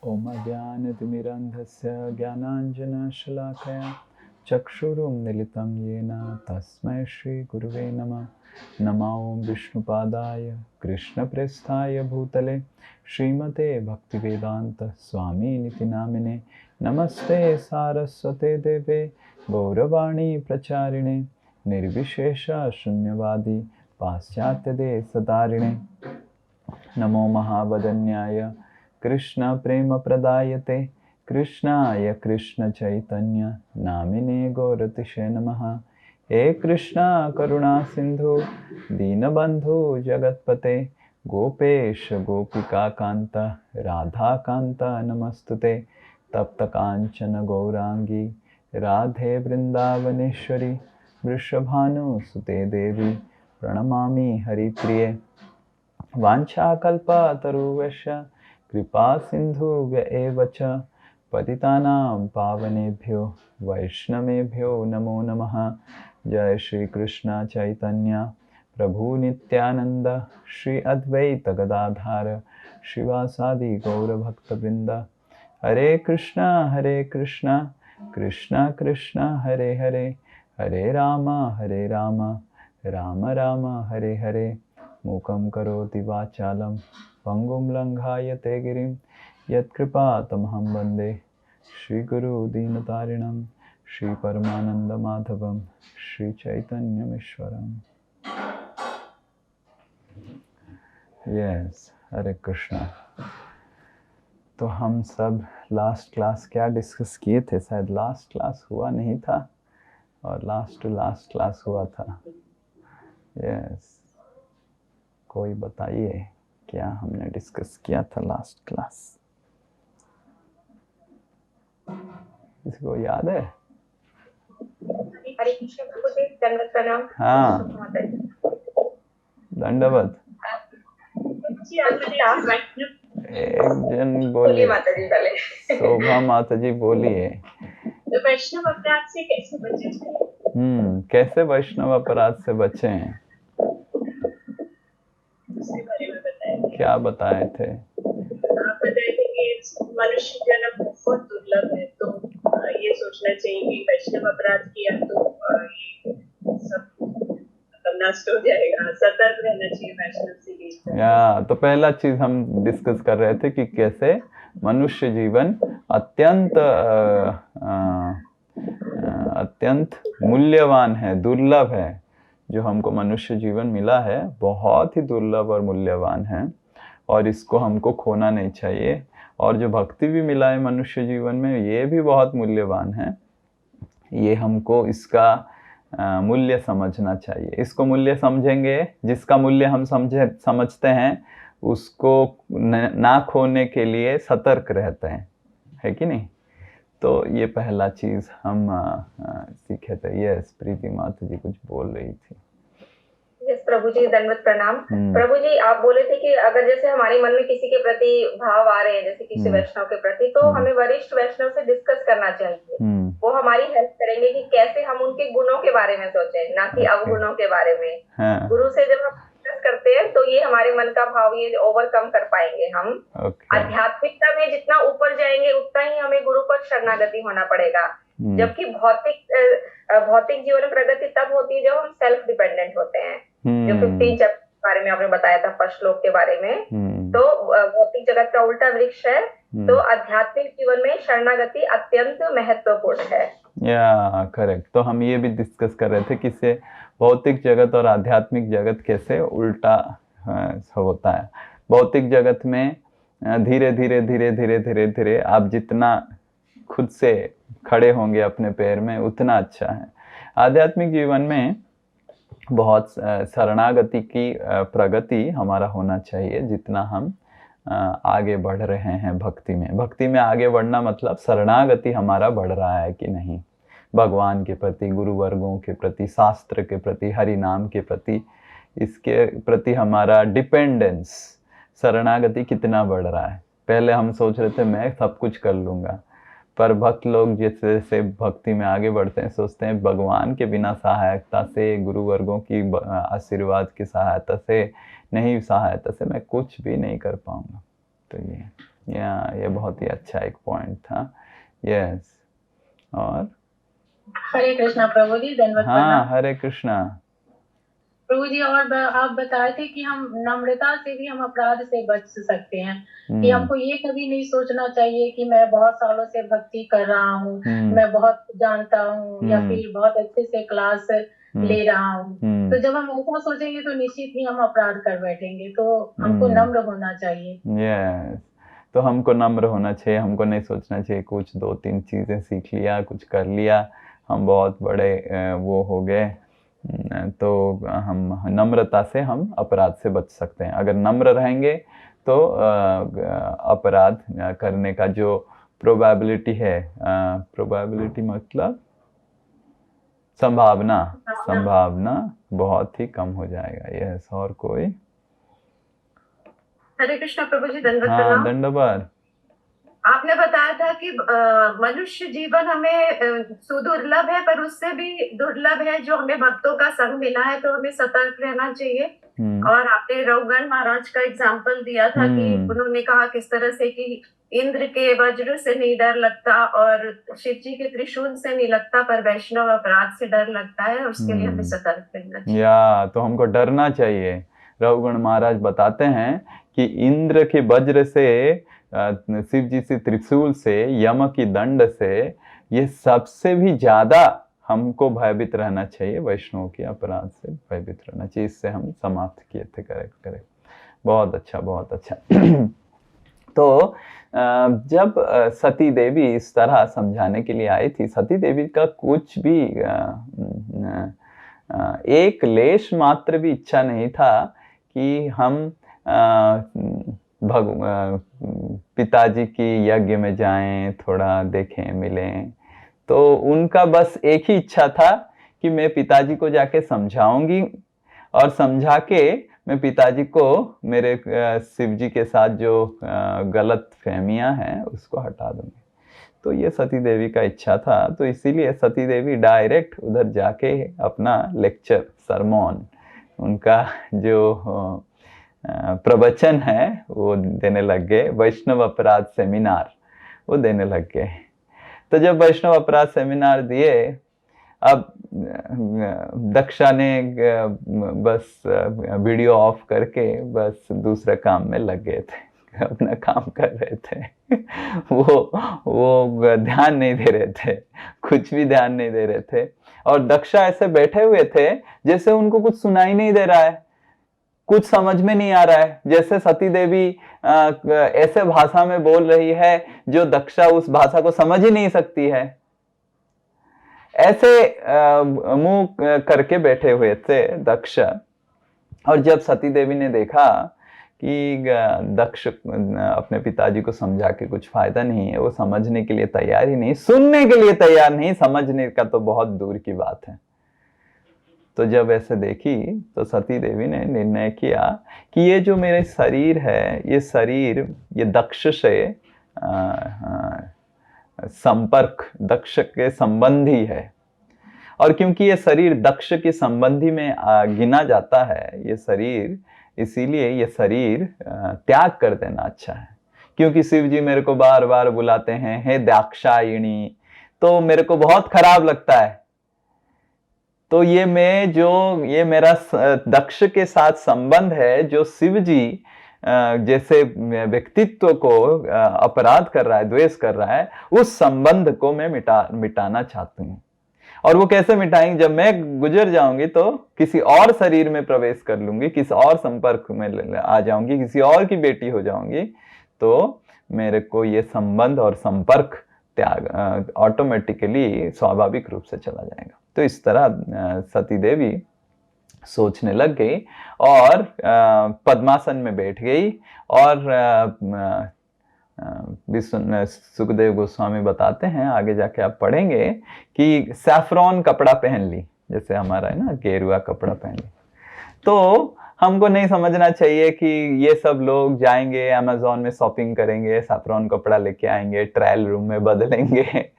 ॐ अज्ञानतिमिरन्धस्य ज्ञानाञ्जनशलाकया चक्षुरुन्मीलितं येन तस्मै श्रीगुरुवे नमः। नमो विष्णुपादाय कृष्णप्रेष्ठाय भूतले श्रीमते भक्तिवेदान्त स्वामिनिति नामिने। नमस्ते सारस्वते देवे गौरवाणी प्रचारिणे निर्विशेष शून्यवादी पाश्चात्यदेशतारिणे। नमो महावदन्याय कृष्ण प्रेम प्रदायते कृष्णाय कृष्ण चैतन्य नामिने गौरतिशे नमः। हे कृष्णा करुणा सिंधु दीनबंधु जगतपते गोपेश गोपिका कांत राधा कांत नमस्तुते। तप्त कांचन गौरांगी राधे वृंदावनेश्वरी वृषभानुसुते देवी प्रणमामि हरिप्रिये। वाञ्छाकल्पतरुश्च कृपा सिन्धुभ्य एव च पतितानां पावनेभ्यो वैष्णवेभ्यो नमो नमः। जय श्री कृष्ण चैतन्य प्रभु नित्यानंद श्री अद्वैत गदाधार शिवासादि गौरभक्तवृंद। हरे कृष्णा कृष्ण कृष्ण हरे हरे हरे राम राम राम हरे हरे। मूकं करोति वाचालं पंगुं लंघायते गिरिं यत्कृपातमहं वन्दे श्रीगुरुदीनतारिणं श्रीपरमानन्दमाधवं श्रीचैतन्यमीश्वरम्। यस, हरे कृष्णा। तो हम सब लास्ट क्लास क्या डिस्कस किए थे? शायद लास्ट क्लास हुआ नहीं था और लास्ट टू लास्ट क्लास हुआ था। यस, कोई बताइए क्या हमने डिस्कस किया था लास्ट क्लास? इसको याद है? हरे कृष्ण प्रभु जी, दंडवत प्रणाम। हाँ, दंडवत। एक जन बोलिए माता जी पहले। शोभा माता जी बोलिए। तो वैष्णव अपराध से कैसे बचे? कैसे वैष्णव अपराध से बचे हैं? उसके बारे में बताया। क्या बताए थे? आप बताए थे कि मनुष्य जन्म बहुत दुर्लभ है, तो ये सोचना चाहिए कि वैष्णव अपराध किया तो ये सब नष्ट हो जाएगा। सतर्क रहना चाहिए वैष्णव से। या तो पहला चीज हम डिस्कस कर रहे थे कि कैसे मनुष्य जीवन अत्यंत मूल्यवान है, दुर्लभ है। जो हमको मनुष्य जीवन मिला है बहुत ही दुर्लभ और मूल्यवान है और इसको हमको खोना नहीं चाहिए। और जो भक्ति भी मिला है मनुष्य जीवन में, ये भी बहुत मूल्यवान है। ये हमको इसका मूल्य समझना चाहिए। इसको मूल्य समझेंगे, जिसका मूल्य हम समझते हैं उसको ना खोने के लिए सतर्क रहते हैं, है कि नहीं? तो ये पहला चीज हम सीखे थे। यस, प्रीति माता जी कुछ बोल रही थी। यस प्रभु जी, दंडवत प्रणाम। प्रभु जी, आप बोले थे कि अगर जैसे हमारे मन में किसी के प्रति भाव आ रहे हैं, जैसे किसी वैष्णव के प्रति, तो हमें वरिष्ठ वैष्णव से डिस्कस करना चाहिए। वो हमारी हेल्प करेंगे कि कैसे हम उनके गुणों के बारे में सोचें, ना कि अवगुणों के बारे में। गुरु से जब हम डिस्कस करते हैं तो ये हमारे मन का भाव ये ओवरकम कर पाएंगे हम। आध्यात्मिकता में जितना ऊपर जाएंगे उतना ही हमें गुरु पर शरणागति होना पड़ेगा। जबकि भौतिक जीवन में प्रगति तब होती है जब हम सेल्फ डिपेंडेंट होते हैं। जो 15 चैप्टर के बारे में आपने बताया था, फर्स्ट श्लोक के बारे में। तो भौतिक जगत का उल्टा वृक्ष है, तो आध्यात्मिक जीवन में शरणागति अत्यंत महत्वपूर्ण है। या करेक्ट। तो हम ये भी डिस्कस कर रहे थे कि इससे भौतिक जगत और आध्यात्मिक जगत कैसे उल्टा होता है। भौतिक जगत में धीरे धीरे धीरे धीरे धीरे धीरे आप जितना खुद से खड़े होंगे अपने पैर में उतना अच्छा है। आध्यात्मिक जीवन में बहुत शरणागति की प्रगति हमारा होना चाहिए। जितना हम आगे बढ़ रहे हैं भक्ति में आगे बढ़ना मतलब शरणागति हमारा बढ़ रहा है कि नहीं, भगवान के प्रति, गुरु वर्गों के प्रति, शास्त्र के प्रति, हरि नाम के प्रति, इसके प्रति हमारा डिपेंडेंस, शरणागति कितना बढ़ रहा है। पहले हम सोच रहे थे मैं सब कुछ कर लूँगा, पर भक्त लोग जैसे जैसे भक्ति में आगे बढ़ते हैं सोचते हैं भगवान के बिना सहायता से, गुरु वर्गों की आशीर्वाद की सहायता से, नहीं सहायता से मैं कुछ भी नहीं कर पाऊंगा। तो ये ये बहुत ही अच्छा एक पॉइंट था। यस। और हरे कृष्णा प्रभु जी, धन्यवाद। हाँ, हरे कृष्णा प्रभु जी। और आप बताए थे कि हम नम्रता से भी हम अपराध से बच सकते हैं, कि हमको ये कभी नहीं सोचना चाहिए कि मैं बहुत सालों से भक्ति कर रहा हूँ, मैं बहुत जानता हूँ, या फिर बहुत अच्छे से क्लास ले रहा हूँ। तो जब हम ऐसा सोचेंगे तो निश्चित ही हम अपराध कर बैठेंगे। तो हमको नम्र होना चाहिए। यस, तो हमको नम्र होना चाहिए, हमको नहीं सोचना चाहिए कुछ 2-3 चीजें सीख लिया, कुछ कर लिया, हम बहुत बड़े वो हो गए। तो हम नम्रता से हम अपराध से बच सकते हैं। अगर नम्र रहेंगे तो अपराध करने का जो प्रोबेबिलिटी है, प्रोबेबिलिटी मतलब संभावना बहुत ही कम हो जाएगा। यस। और कोई? हरे कृष्णा प्रभु जी, दंडवत हाँ, प्रणाम। दंडवत। आपने बताया था कि मनुष्य जीवन हमें सुदुर्लभ है, पर उससे भी दुर्लभ है जो हमें भक्तों का संग मिला है, तो हमें सतर्क रहना चाहिए। और आपने रघुगण महाराज का एग्जाम्पल दिया था कि उन्होंने कहा किस तरह से कि इंद्र के वज्र से नहीं डर लगता और शिव जी के त्रिशूल से नहीं लगता, पर वैष्णव अपराध से डर लगता है, और उसके लिए हमें सतर्क रहना चाहिए। तो हमको डरना चाहिए। रघुगण महाराज बताते हैं कि इंद्र के वज्र से, शिव जी से त्रिशूल से, यम की दंड से, ये सबसे भी ज्यादा हमको भयभीत रहना चाहिए, वैष्णव के अपराध से भयभीत रहना चाहिए। इससे हम समाप्त किए थे। करेक्ट। बहुत अच्छा, बहुत अच्छा। तो जब सती देवी इस तरह समझाने के लिए आई थी, सती देवी का कुछ भी एक लेश मात्र भी इच्छा नहीं था कि हम पिताजी की यज्ञ में जाएं, थोड़ा देखें, मिलें। तो उनका बस एक ही इच्छा था कि मैं पिताजी को जाके समझाऊंगी, और समझा के मैं पिताजी को मेरे शिव जी के साथ जो गलत फहमियां हैं उसको हटा दूंगी। तो ये सती देवी का इच्छा था। तो इसीलिए सती देवी डायरेक्ट उधर जाके अपना लेक्चर, सरमोन, उनका जो प्रवचन है वो देने लग गए। वैष्णव अपराध सेमिनार वो देने लग गए। तो जब वैष्णव अपराध सेमिनार दिए, अब दक्षा ने बस वीडियो ऑफ करके बस दूसरे काम में लग गए थे, अपना काम कर रहे थे। वो ध्यान नहीं दे रहे थे, कुछ भी ध्यान नहीं दे रहे थे। और दक्षा ऐसे बैठे हुए थे जैसे उनको कुछ सुनाई नहीं दे रहा है, कुछ समझ में नहीं आ रहा है। जैसे सती देवी ऐसे भाषा में बोल रही है जो दक्षा उस भाषा को समझ ही नहीं सकती है। ऐसे मुंह करके बैठे हुए थे दक्ष। और जब सती देवी ने देखा कि दक्ष अपने पिताजी को समझा के कुछ फायदा नहीं है, वो समझने के लिए तैयार ही नहीं, सुनने के लिए तैयार नहीं, समझने का तो बहुत दूर की बात है। तो जब ऐसे देखी तो सती देवी ने निर्णय किया कि ये जो मेरे शरीर है, ये शरीर ये दक्ष से संपर्क, दक्ष के संबंधी है। और क्योंकि ये शरीर दक्ष के संबंधी में गिना जाता है, ये शरीर, इसीलिए ये शरीर त्याग कर देना अच्छा है। क्योंकि शिव जी मेरे को बार बार बुलाते हैं, हे दाक्षायणी, तो मेरे को बहुत खराब लगता है। तो ये मेरा दक्ष के साथ संबंध है, जो शिव जी जैसे व्यक्तित्व को अपराध कर रहा है, द्वेष कर रहा है, उस संबंध को मैं मिटाना चाहती हूँ। और वो कैसे मिटाएंगे? जब मैं गुजर जाऊंगी तो किसी और शरीर में प्रवेश कर लूंगी, किसी और संपर्क में आ जाऊंगी, किसी और की बेटी हो जाऊंगी, तो मेरे को ये संबंध और संपर्क त्याग ऑटोमेटिकली स्वाभाविक रूप से चला जाएगा। तो इस तरह सती देवी सोचने लग गई और पद्मासन में बैठ गई। और सुखदेव गोस्वामी बताते हैं, आगे जाके आप पढ़ेंगे, कि सैफरॉन कपड़ा पहन ली, जैसे हमारा है ना, गेरुआ कपड़ा पहन ली। तो हमको नहीं समझना चाहिए कि ये सब लोग जाएंगे अमेज़न में शॉपिंग करेंगे, सैफरॉन कपड़ा लेके आएंगे, ट्रायल रूम में बदलेंगे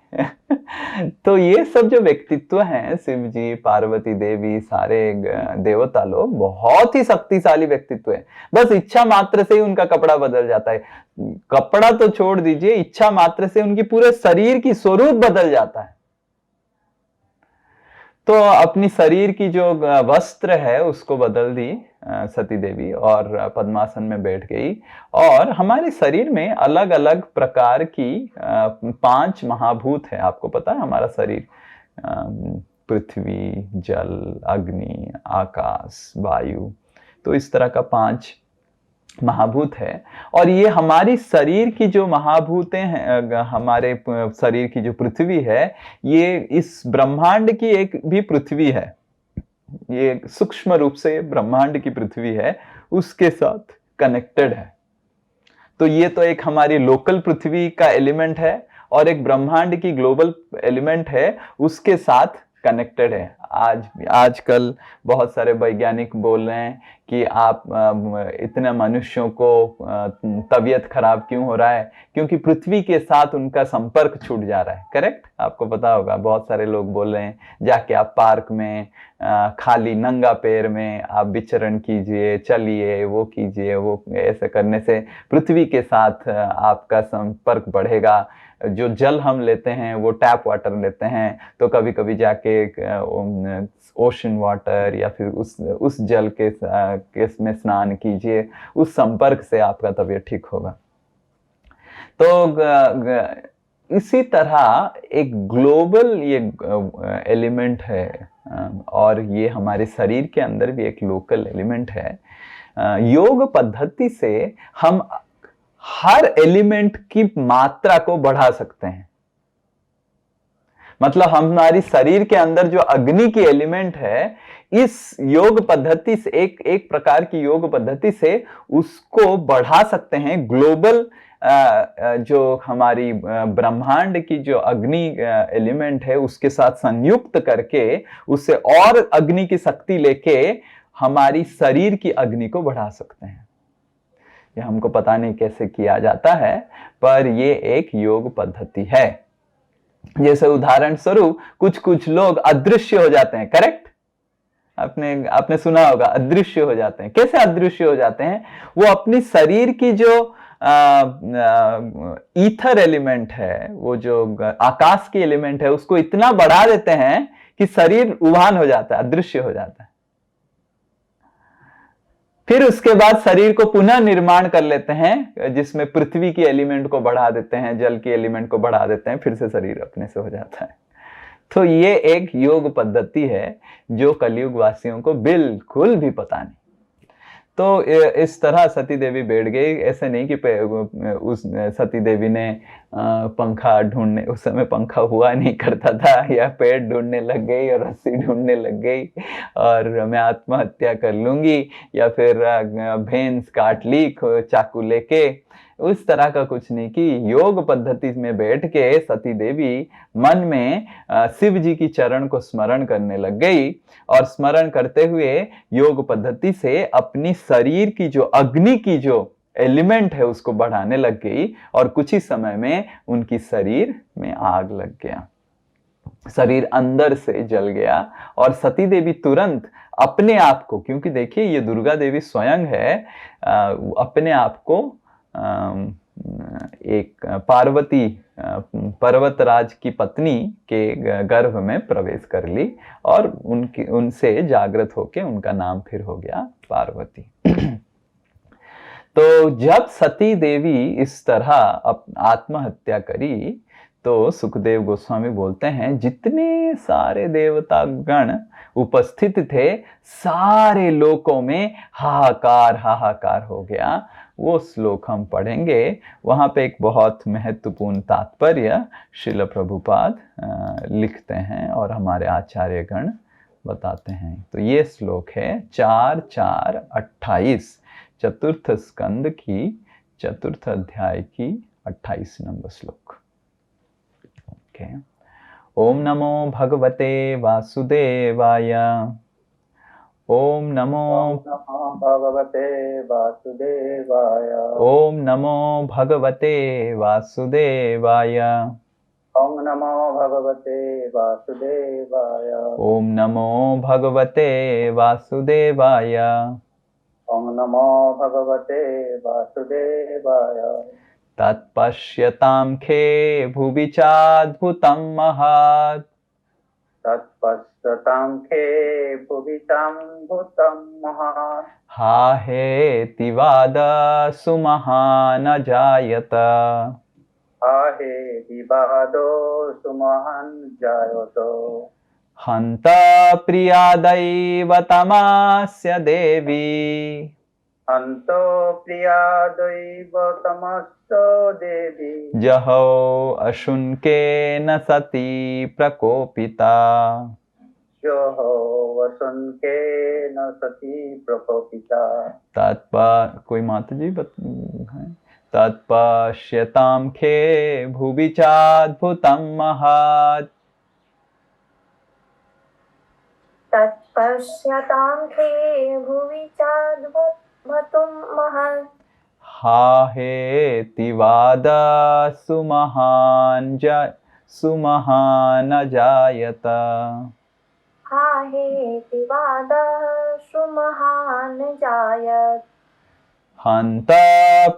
तो ये सब जो व्यक्तित्व हैं, शिव जी, पार्वती देवी, सारे देवता लोग बहुत ही शक्तिशाली व्यक्तित्व है। बस इच्छा मात्र से ही उनका कपड़ा बदल जाता है। कपड़ा तो छोड़ दीजिए, इच्छा मात्र से उनकी पूरे शरीर की स्वरूप बदल जाता है। तो अपनी शरीर की जो वस्त्र है उसको बदल दी सती देवी और पद्मासन में बैठ गई। और हमारे शरीर में अलग अलग प्रकार की 5 महाभूत है। आपको पता है हमारा शरीर पृथ्वी, जल, अग्नि, आकाश, वायु, तो इस तरह का 5 महाभूत है। और ये हमारी शरीर की जो महाभूतें हैं, हमारे शरीर की जो पृथ्वी है, ये इस ब्रह्मांड की एक भी पृथ्वी है। ये सूक्ष्म रूप से ब्रह्मांड की पृथ्वी है, उसके साथ कनेक्टेड है। तो ये तो एक हमारी लोकल पृथ्वी का एलिमेंट है और एक ब्रह्मांड की ग्लोबल एलिमेंट है, उसके साथ कनेक्टेड है। आजकल बहुत सारे वैज्ञानिक बोल रहे हैं कि आप इतने मनुष्यों को तबीयत खराब क्यों हो रहा है, क्योंकि पृथ्वी के साथ उनका संपर्क छूट जा रहा है। करेक्ट? आपको पता होगा, बहुत सारे लोग बोल रहे हैं जाके आप पार्क में खाली नंगा पैर में आप विचरण कीजिए, चलिए, वो कीजिए, वो ऐसे करने से पृथ्वी के साथ आपका संपर्क बढ़ेगा। जो जल हम लेते हैं वो टैप वाटर लेते हैं, तो कभी कभी जाके ओशन वाटर या फिर उस जल के में स्नान कीजिए, उस संपर्क से आपका तबीयत ठीक होगा। तो इसी तरह एक ग्लोबल ये एलिमेंट है और ये हमारे शरीर के अंदर भी एक लोकल एलिमेंट है। योग पद्धति से हम हर एलिमेंट की मात्रा को बढ़ा सकते हैं। मतलब हमारी शरीर के अंदर जो अग्नि की एलिमेंट है, इस योग पद्धति से एक प्रकार की योग पद्धति से उसको बढ़ा सकते हैं। ग्लोबल जो हमारी ब्रह्मांड की जो अग्नि एलिमेंट है उसके साथ संयुक्त करके उससे और अग्नि की शक्ति लेके हमारी शरीर की अग्नि को बढ़ा सकते हैं। ये हमको पता नहीं कैसे किया जाता है, पर ये एक योग पद्धति है। जैसे उदाहरण स्वरूप कुछ लोग अदृश्य हो जाते हैं। करेक्ट? आपने सुना होगा, अदृश्य हो जाते हैं। कैसे अदृश्य हो जाते हैं? वो अपनी शरीर की जो ईथर एलिमेंट है, वो जो आकाश की एलिमेंट है, उसको इतना बढ़ा देते हैं कि शरीर उभान हो जाता है, अदृश्य हो जाता है। फिर उसके बाद शरीर को पुनः निर्माण कर लेते हैं, जिसमें पृथ्वी की एलिमेंट को बढ़ा देते हैं, जल की एलिमेंट को बढ़ा देते हैं, फिर से शरीर अपने से हो जाता है। तो ये एक योग पद्धति है जो कलयुग वासियों को बिल्कुल भी पता नहीं। तो इस तरह सती देवी बैठ गई। ऐसे नहीं कि उस सती देवी ने पंखा ढूंढने, उस समय पंखा हुआ नहीं करता था, या पेड़ ढूंढने लग गई और रस्सी ढूंढने लग गई और मैं आत्महत्या कर लूंगी, या फिर भैंस काट ली चाकू लेके। उस तरह का कुछ नहीं कि योग पद्धति में बैठ के सती देवी मन में शिव जी की चरण को स्मरण करने लग गई और स्मरण करते हुए योग पद्धति से अपनी शरीर की जो अग्नि की जो एलिमेंट है उसको बढ़ाने लग गई और कुछ ही समय में उनकी शरीर में आग लग गया, शरीर अंदर से जल गया। और सती देवी तुरंत अपने आप को, क्योंकि देखिए ये दुर्गा देवी स्वयं है, अपने आप को एक पार्वती पर्वतराज की पत्नी के गर्भ में प्रवेश कर ली और उनसे जागृत होके उनका नाम फिर हो गया पार्वती। तो जब सती देवी इस तरह आत्महत्या करी तो सुखदेव गोस्वामी बोलते हैं जितने सारे देवता गण उपस्थित थे सारे लोकों में हाहाकार हो गया। वो श्लोक हम पढ़ेंगे, वहां पे एक बहुत महत्वपूर्ण तात्पर्य श्रील प्रभुपाद लिखते हैं और हमारे आचार्य गण बताते हैं। तो ये श्लोक है 4:4-28 चतुर्थ स्कंद की चतुर्थ अध्याय की 28 नंबर श्लोक। ओके। ओम नमो भगवते वासुदेवाय। ओम नमो भगवते वासुदेवाय। ओम नमो भगवते वासुदेवाय। ओम नमो भगवते वासुदेवाय। ओम नमो भगवते वासुदेवाय। ओम नमो भगवते वासुदेवाय। तत्पश्यतां खे भुवि चाद्भुतं महत्। तत्पश्यतां खे भुवि चाद्भुतं महत्। हा हेति वादसु महानजायत। आहे विवादो सुमहान् जायतो। हन्त प्रियादैव तमास्य देवी। हन्तो प्रिया दैवतमस्तो देवी। जहौ अशुनकेन सती प्रकोपिता। जो हो वसुन्केन सती प्रकोपिता। कोई माता जी हैं? तत्पश्यतां खे भुवि चाद्भुतं महत्। तत्पश्यतां खे भुवि चाद्भुतं महत्। हा हेति वादसु महानजायत। हा हेति वादसु महानजायत। हन्त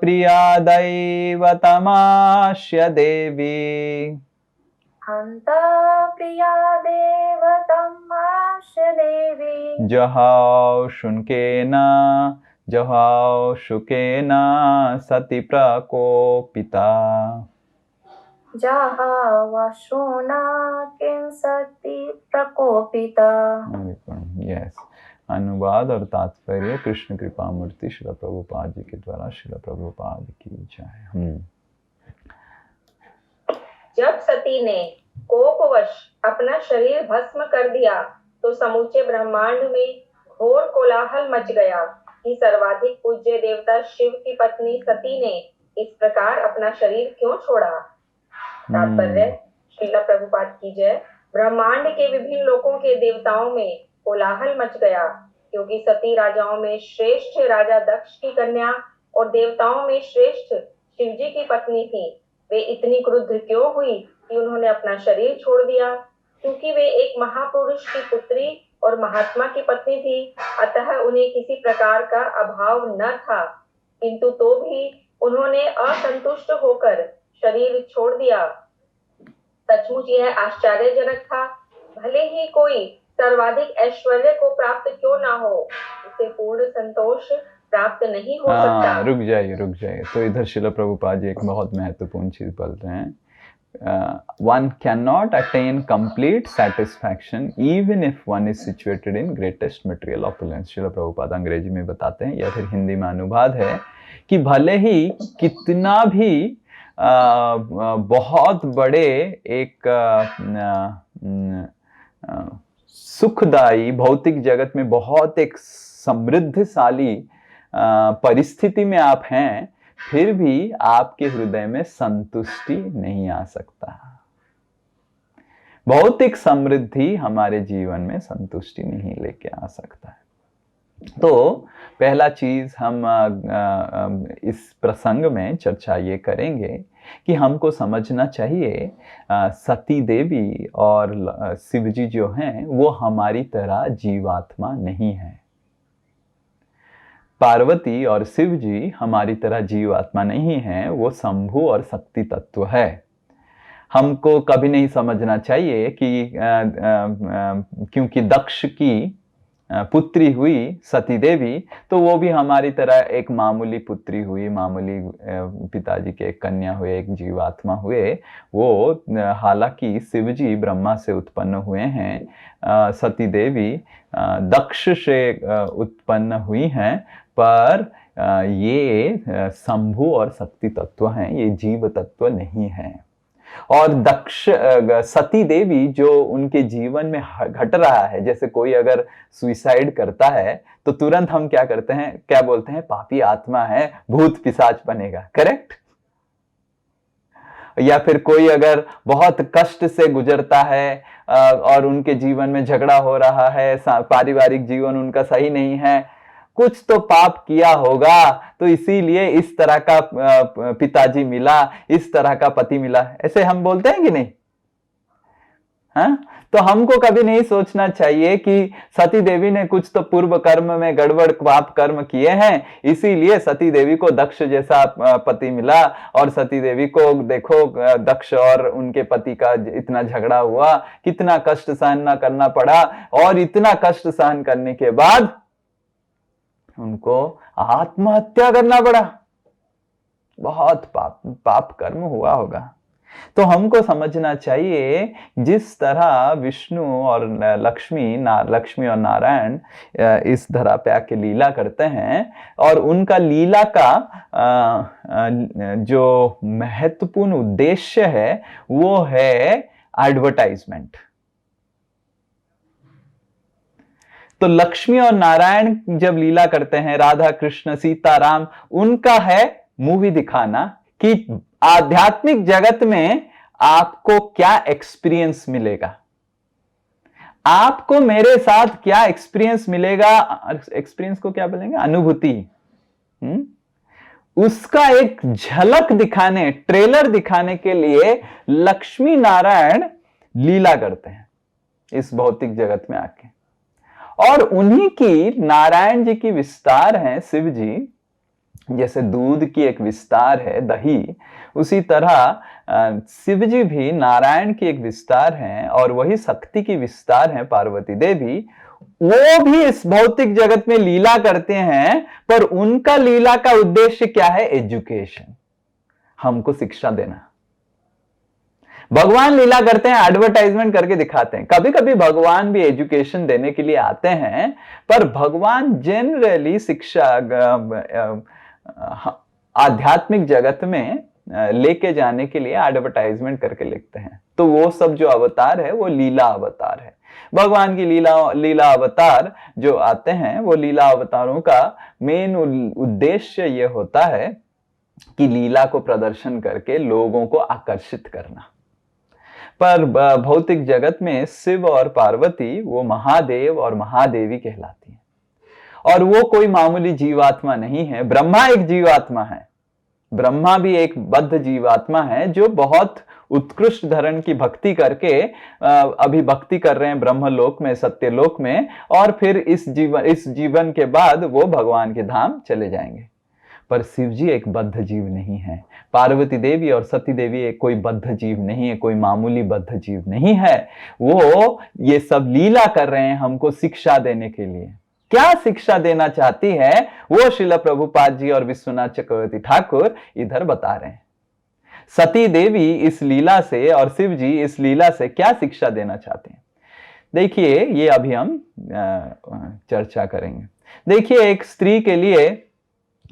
प्रियादैव तमास्य देवी। हन्त प्रिया देवतमास्य देवी। जहौ शुकेन सति प्रकोपिता। जहवशुना किं सति प्रकोपिता। यस, अनुवाद और तात्पर्य कृष्ण कृपा मूर्ति श्रील प्रभुपाद जी के द्वारा श्रील प्रभुपाद की जय। जब सती ने कोपवश अपना शरीर भस्म कर दिया तो समूचे ब्रह्मांड में घोर कोलाहल मच गया कि सर्वाधिक पूज्य देवता शिव की पत्नी सती ने इस प्रकार अपना शरीर क्यों छोड़ा। तात्पर्य श्रील प्रभुपाद की जय। ब्रह्मांड के विभिन्न लोकों के देवताओं में कोलाहल मच गया क्योंकि सती राजाओं में श्रेष्ठ राजा दक्ष की कन्या और देवताओं में श्रेष्ठ शिवजी की पत्नी थी। वे इतनी क्रुद्ध क्यों हुई कि उन्होंने अपना शरीर छोड़ दिया। क्योंकि वे एक महापुरुष की पुत्री और महात्मा की पत्नी थी, अतः उन्हें किसी प्रकार का अभाव न था, किंतु तो भी उन्होंने असंतुष्ट होकर शरीर छोड़ दिया। सचमुच यह आश्चर्यजनक था। भले ही कोई सर्वाधिक ऐश्वर्य को प्राप्त क्यों ना हो, उसे पूर्ण संतोष प्राप्त नहीं हो सकता। रुक जाइए। तो इधर श्रील प्रभुपाद जी एक बहुत महत्वपूर्ण चीज बोल रहे हैं। One cannot attain complete satisfaction even if one is situated in greatest material opulence। Srila Prabhupada अंग्रेजी में बताते हैं या फिर हिंदी में अनुवाद है कि भले ही कितना भी बहुत बड़े एक सुखदायी भौतिक जगत में बहुत एक समृद्धशाली परिस्थिति में आप हैं, फिर भी आपके हृदय में संतुष्टि नहीं आ सकता। भौतिक समृद्धि हमारे जीवन में संतुष्टि नहीं लेके आ सकता है। तो पहला चीज हम इस प्रसंग में चर्चा ये करेंगे कि हमको समझना चाहिए सती देवी और शिवजी जो हैं वो हमारी तरह जीवात्मा नहीं है। पार्वती और शिवजी हमारी तरह जीवात्मा नहीं है, वो शंभु और शक्ति तत्व है। हमको कभी नहीं समझना चाहिए कि क्योंकि दक्ष की पुत्री हुई सती देवी तो वो भी हमारी तरह एक मामूली पुत्री हुई, मामूली पिताजी के एक कन्या हुए, एक जीवात्मा हुए। वो हालांकि शिवजी ब्रह्मा से उत्पन्न हुए हैं, सती देवी दक्ष से उत्पन्न हुई हैं, पर ये शंभु और शक्ति तत्व हैं, ये जीव तत्व नहीं है। और सती देवी जो उनके जीवन में घट रहा है, जैसे कोई अगर सुइसाइड करता है तो तुरंत हम क्या करते हैं, क्या बोलते हैं, पापी आत्मा है, भूत पिशाच बनेगा, करेक्ट। या फिर कोई अगर बहुत कष्ट से गुजरता है और उनके जीवन में झगड़ा हो रहा है, पारिवारिक जीवन उनका सही नहीं है, कुछ तो पाप किया होगा, तो इसीलिए इस तरह का पिताजी मिला, इस तरह का पति मिला, ऐसे हम बोलते हैं कि नहीं। हाँ, तो हमको कभी नहीं सोचना चाहिए कि सती देवी ने कुछ तो पूर्व कर्म में गड़बड़ पाप कर्म किए हैं, इसीलिए सती देवी को दक्ष जैसा पति मिला, और सती देवी को देखो दक्ष और उनके पति का इतना झगड़ा हुआ, कितना कष्ट सहन ना करना पड़ा, और इतना कष्ट सहन करने के बाद उनको आत्महत्या करना पड़ा। बहुत पाप कर्म हुआ होगा। तो हमको समझना चाहिए, जिस तरह विष्णु और लक्ष्मी और नारायण इस धरा पे आके लीला करते हैं, और उनका लीला का जो महत्वपूर्ण उद्देश्य है वो है एडवर्टाइजमेंट। तो लक्ष्मी और नारायण जब लीला करते हैं, राधा कृष्ण सीता राम, उनका है मूवी दिखाना कि आध्यात्मिक जगत में आपको क्या एक्सपीरियंस मिलेगा, आपको मेरे साथ क्या एक्सपीरियंस मिलेगा। एक्सपीरियंस को क्या बोलेंगे, अनुभूति। उसका एक झलक दिखाने, ट्रेलर दिखाने के लिए लक्ष्मी नारायण लीला करते हैं इस भौतिक जगत में आके। और उन्हीं की, नारायण जी की विस्तार है शिव जी, जैसे दूध की एक विस्तार है दही, उसी तरह शिव जी भी नारायण की एक विस्तार है, और वही शक्ति की विस्तार है पार्वती देवी। वो भी इस भौतिक जगत में लीला करते हैं, पर उनका लीला का उद्देश्य क्या है, एजुकेशन, हमको शिक्षा देना। भगवान लीला करते हैं, एडवर्टाइजमेंट करके दिखाते हैं। कभी कभी भगवान भी एजुकेशन देने के लिए आते हैं, पर भगवान जनरली शिक्षा आध्यात्मिक जगत में लेके जाने के लिए एडवर्टाइजमेंट करके लिखते हैं। तो वो सब जो अवतार है वो लीला अवतार है। भगवान की लीला अवतार जो आते हैं, वो लीला अवतारों का मेन उद्देश्य ये होता है कि लीला को प्रदर्शन करके लोगों को आकर्षित करना। पर भौतिक जगत में शिव और पार्वती वो महादेव और महादेवी कहलाती हैं, और वो कोई मामूली जीवात्मा नहीं है। ब्रह्मा एक जीवात्मा है, ब्रह्मा भी एक बद्ध जीवात्मा है जो बहुत उत्कृष्ट धरण की भक्ति करके अभी भक्ति कर रहे हैं ब्रह्मलोक में, सत्यलोक में, और फिर इस जीवन के बाद वो भगवान के धाम चले जाएंगे। पर शिव जी एक बद्ध जीव नहीं है, पार्वती देवी और सती देवी एक कोई बद्ध जीव नहीं है, कोई मामूली बद्ध जीव नहीं है। वो ये सब लीला कर रहे हैं हमको शिक्षा देने के लिए। क्या शिक्षा देना चाहती है वो श्रील प्रभुपाद जी और विश्वनाथ चक्रवर्ती ठाकुर इधर बता रहे हैं। सती देवी इस लीला से और शिव जी इस लीला से क्या शिक्षा देना चाहते हैं, देखिए ये अभी हम चर्चा करेंगे। देखिए, एक स्त्री के लिए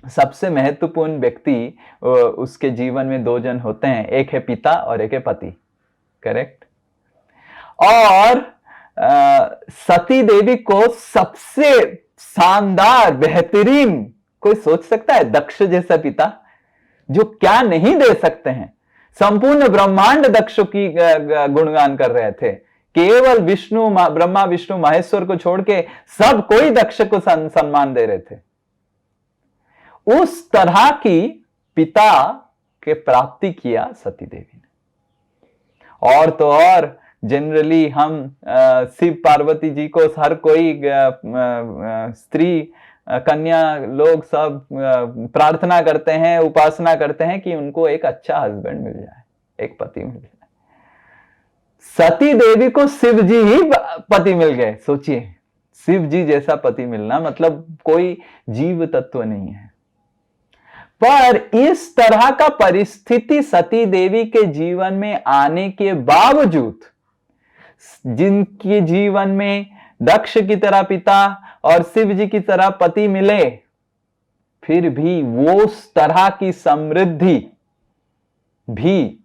सबसे महत्वपूर्ण व्यक्ति, उसके जीवन में दो जन होते हैं, एक है पिता और एक है पति, करेक्ट। और सती देवी को सबसे शानदार बेहतरीन कोई सोच सकता है, दक्ष जैसा पिता जो क्या नहीं दे सकते हैं। संपूर्ण ब्रह्मांड दक्ष की गुणगान कर रहे थे, केवल ब्रह्मा विष्णु महेश्वर को छोड़ के सब कोई दक्ष को सम्मान दे रहे थे। उस तरह की पिता के प्राप्ति किया सती देवी ने। और तो और जनरली हम शिव पार्वती जी को हर कोई स्त्री कन्या लोग सब प्रार्थना करते हैं, उपासना करते हैं कि उनको एक अच्छा हस्बैंड मिल जाए, एक पति मिल जाए। सती देवी को शिव जी ही पति मिल गए। सोचिए, शिव जी जैसा पति मिलना मतलब कोई जीव तत्व नहीं है। पर इस तरह का परिस्थिति सती देवी के जीवन में आने के बावजूद, जिनके जीवन में दक्ष की तरह पिता और शिव जी की तरह पति मिले, फिर भी वो उस तरह की समृद्धि भी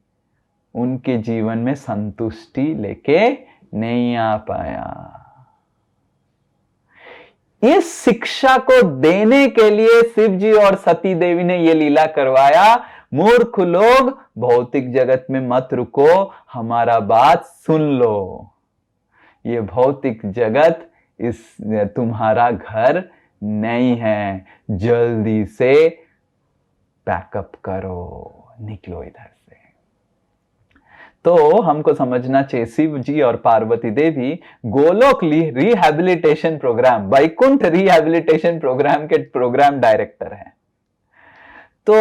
उनके जीवन में संतुष्टि लेके नहीं आ पाया। इस शिक्षा को देने के लिए शिव जी और सती देवी ने यह लीला करवाया। मूर्ख लोग, भौतिक जगत में मत रुको, हमारा बात सुन लो। ये भौतिक जगत इस तुम्हारा घर नहीं है, जल्दी से पैकअप करो, निकलो इधर से। तो हमको समझना चाहिए शिव जी और Parvati Devi Golok rehabilitation programme, Vaikunth rehabilitation programme के प्रोग्राम डायरेक्टर हैं। तो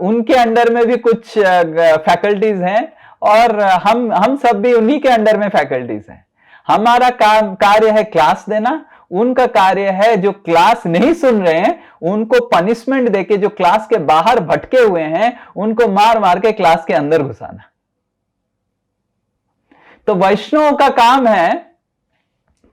उनके अंडर में भी कुछ फैकल्टीज हैं और हम सब भी उन्हीं के अंडर में फैकल्टीज हैं। हमारा काम कार्य है क्लास देना, उनका कार्य है जो क्लास नहीं सुन रहे हैं उनको पनिशमेंट देके, जो क्लास के बाहर भटके हुए हैं उनको मार मार के क्लास के अंदर घुसाना। तो वैष्णव का काम है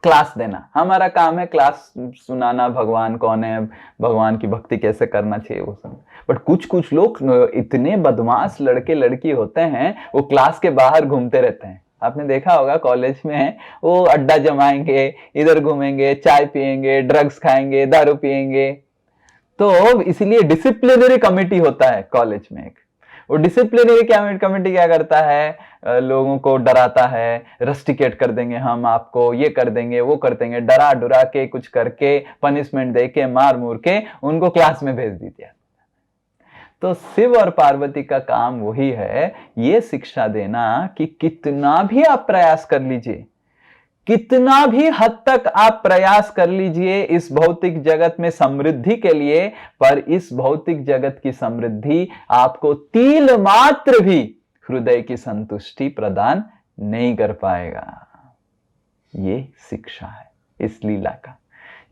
क्लास देना, हमारा काम है क्लास सुनाना, भगवान कौन है, भगवान की भक्ति कैसे करना चाहिए वो सब। बट कुछ लोग इतने बदमाश लड़के लड़की होते हैं वो क्लास के बाहर घूमते रहते हैं। आपने देखा होगा कॉलेज में वो अड्डा जमाएंगे, इधर घूमेंगे, चाय पिएंगे, ड्रग्स खाएंगे, दारू पिएंगे। तो इसलिए डिसिप्लिनरी कमेटी होता है कॉलेज में एक, वो डिसिप्लिनरी कमेटी क्या करता है, लोगों को डराता है, रस्टिकेट कर देंगे हम आपको, ये कर देंगे वो कर देंगे, डरा डुरा के कुछ करके पनिशमेंट दे के मार मूर के उनको क्लास में भेज दीजिए। तो शिव और पार्वती का काम वही है, ये शिक्षा देना कि कितना भी आप प्रयास कर लीजिए, कितना भी हद तक आप प्रयास कर लीजिए इस भौतिक जगत में समृद्धि के लिए, पर इस भौतिक जगत की समृद्धि आपको तिल मात्र भी हृदय की संतुष्टि प्रदान नहीं कर पाएगा। ये शिक्षा है इस लीला का।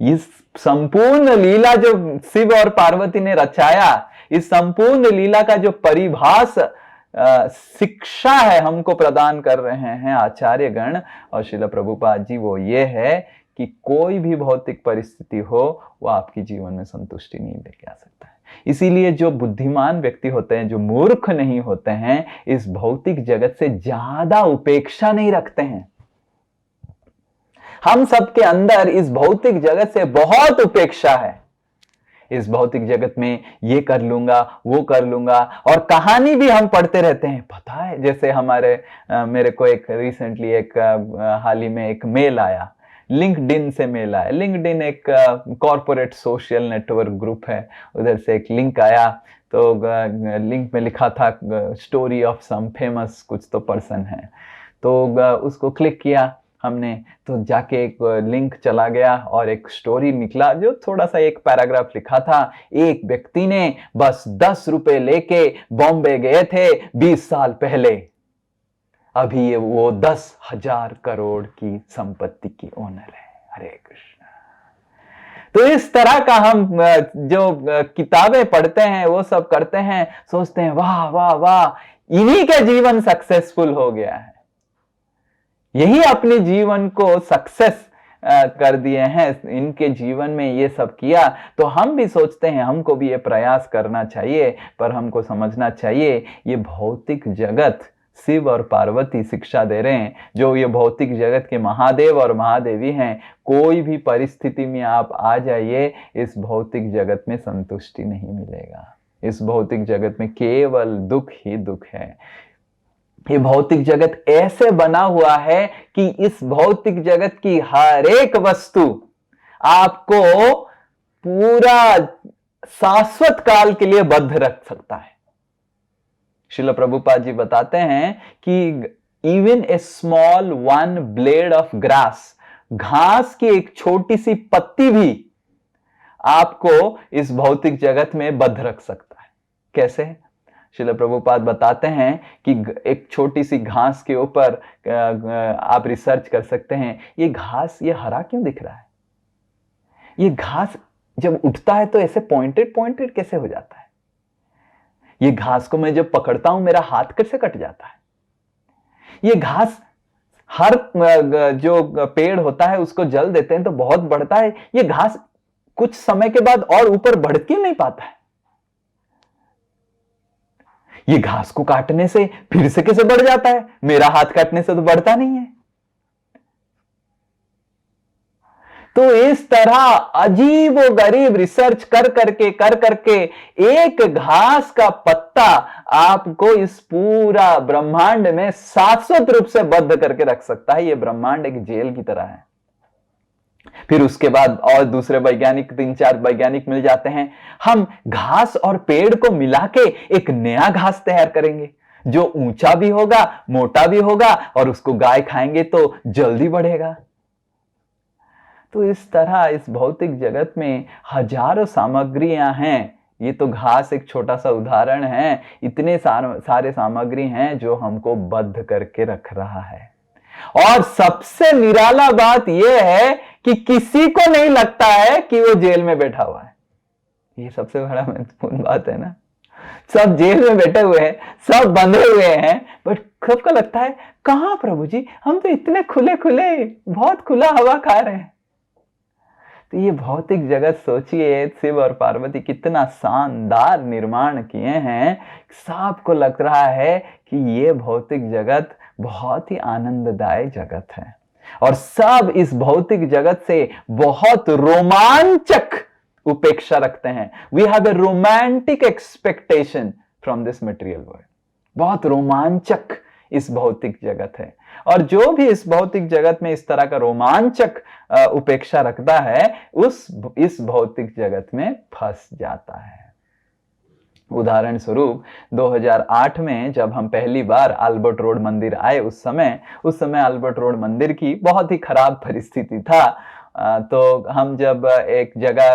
इस संपूर्ण लीला जो शिव और पार्वती ने रचाया, इस संपूर्ण लीला का जो परिभाष शिक्षा है हमको प्रदान कर रहे हैं आचार्य गण और श्रील प्रभुपाद जी, वो ये है कि कोई भी भौतिक परिस्थिति हो वो आपकी जीवन में संतुष्टि नहीं लेके आ सकता है। इसीलिए जो बुद्धिमान व्यक्ति होते हैं, जो मूर्ख नहीं होते हैं, इस भौतिक जगत से ज्यादा उपेक्षा नहीं रखते हैं। हम सबके अंदर इस भौतिक जगत से बहुत उपेक्षा है। इस भौतिक जगत में ये कर लूंगा वो कर लूंगा, और कहानी भी हम पढ़ते रहते हैं। पता है, जैसे मेरे को एक रिसेंटली एक हाल ही में एक मेल आया, लिंक्डइन से मेल आया। लिंक्डइन एक कॉर्पोरेट सोशल नेटवर्क ग्रुप है, उधर से एक लिंक आया। तो लिंक में लिखा था स्टोरी ऑफ सम फेमस कुछ तो पर्सन है। तो उसको क्लिक किया हमने, तो जाके एक लिंक चला गया और एक स्टोरी निकला जो थोड़ा सा एक पैराग्राफ लिखा था। एक व्यक्ति ने बस 10 रुपए लेके बॉम्बे गए थे 20 साल पहले, अभी वो 10,000 करोड़ की संपत्ति की ओनर है। हरे कृष्ण। तो इस तरह का हम जो किताबें पढ़ते हैं वो सब करते हैं, सोचते हैं वाह वाह वाह, इन्हीं का जीवन सक्सेसफुल हो गया है, यही अपने जीवन को सक्सेस कर दिए हैं, इनके जीवन में ये सब किया। तो हम भी सोचते हैं हमको भी ये प्रयास करना चाहिए, पर हमको समझना चाहिए ये भौतिक जगत, शिव और पार्वती शिक्षा दे रहे हैं, जो ये भौतिक जगत के महादेव और महादेवी हैं। कोई भी परिस्थिति में आप आ जाइए, इस भौतिक जगत में संतुष्टि नहीं मिलेगा। इस भौतिक जगत में केवल दुख ही दुख है। ये भौतिक जगत ऐसे बना हुआ है कि इस भौतिक जगत की हर एक वस्तु आपको पूरा शाश्वत काल के लिए बद्ध रख सकता है। श्रील प्रभुपाद जी बताते हैं कि even a small one blade of grass, घास की एक छोटी सी पत्ती भी आपको इस भौतिक जगत में बद्ध रख सकता है। कैसे? श्रील प्रभुपाद बताते हैं कि एक छोटी सी घास के ऊपर आप रिसर्च कर सकते हैं, ये घास ये हरा क्यों दिख रहा है? ये घास जब उठता है तो ऐसे पॉइंटेड पॉइंटेड कैसे हो जाता है? ये घास को मैं जब पकड़ता हूं मेरा हाथ कैसे कट जाता है? ये घास हर जो पेड़ होता है उसको जल देते हैं तो बहुत बढ़ता है, ये घास कुछ समय के बाद और ऊपर बढ़ क्यों नहीं पाता है? ये घास को काटने से फिर से कैसे बढ़ जाता है? मेरा हाथ काटने से तो बढ़ता नहीं है। तो इस तरह अजीब व गरीब रिसर्च कर करके एक घास का पत्ता आपको इस पूरा ब्रह्मांड में शाश्वत रूप से बद्ध करके रख सकता है। यह ब्रह्मांड एक जेल की तरह है। फिर उसके बाद और दूसरे वैज्ञानिक 3-4 वैज्ञानिक मिल जाते हैं, हम घास और पेड़ को मिला के एक नया घास तैयार करेंगे। जो ऊंचा भी होगा, मोटा भी होगा, और उसको गाय खाएंगे तो जल्दी बढ़ेगा। तो इस तरह इस भौतिक जगत में हजारों सामग्रियां हैं। ये तो घास एक छोटा सा उदाहरण है, इतने सारे सामग्री हैं जो हमको बद्ध करके रख रहा है। और सबसे निराला बात यह है कि किसी को नहीं लगता है कि वो जेल में बैठा हुआ है। ये सबसे बड़ा महत्वपूर्ण बात है ना। सब जेल में बैठे हुए हैं, सब बंधे हुए हैं, बट सबको लगता है कहां प्रभु जी, हम तो इतने खुले खुले बहुत खुला हवा खा रहे हैं। तो ये भौतिक जगत सोचिए, शिव और पार्वती कितना शानदार निर्माण किए हैं। सबको लग रहा है कि ये भौतिक जगत बहुत ही आनंददायक जगत है, और सब इस भौतिक जगत से बहुत रोमांचक उपेक्षा रखते हैं। We have a romantic expectation from this material world. बहुत रोमांचक इस भौतिक जगत है, और जो भी इस भौतिक जगत में इस तरह का रोमांचक उपेक्षा रखता है, इस भौतिक जगत में फंस जाता है। उदाहरण स्वरूप 2008 में जब हम पहली बार अल्बर्ट रोड मंदिर आए, उस समय अल्बर्ट रोड मंदिर की बहुत ही खराब परिस्थिति था। तो हम जब एक जगह,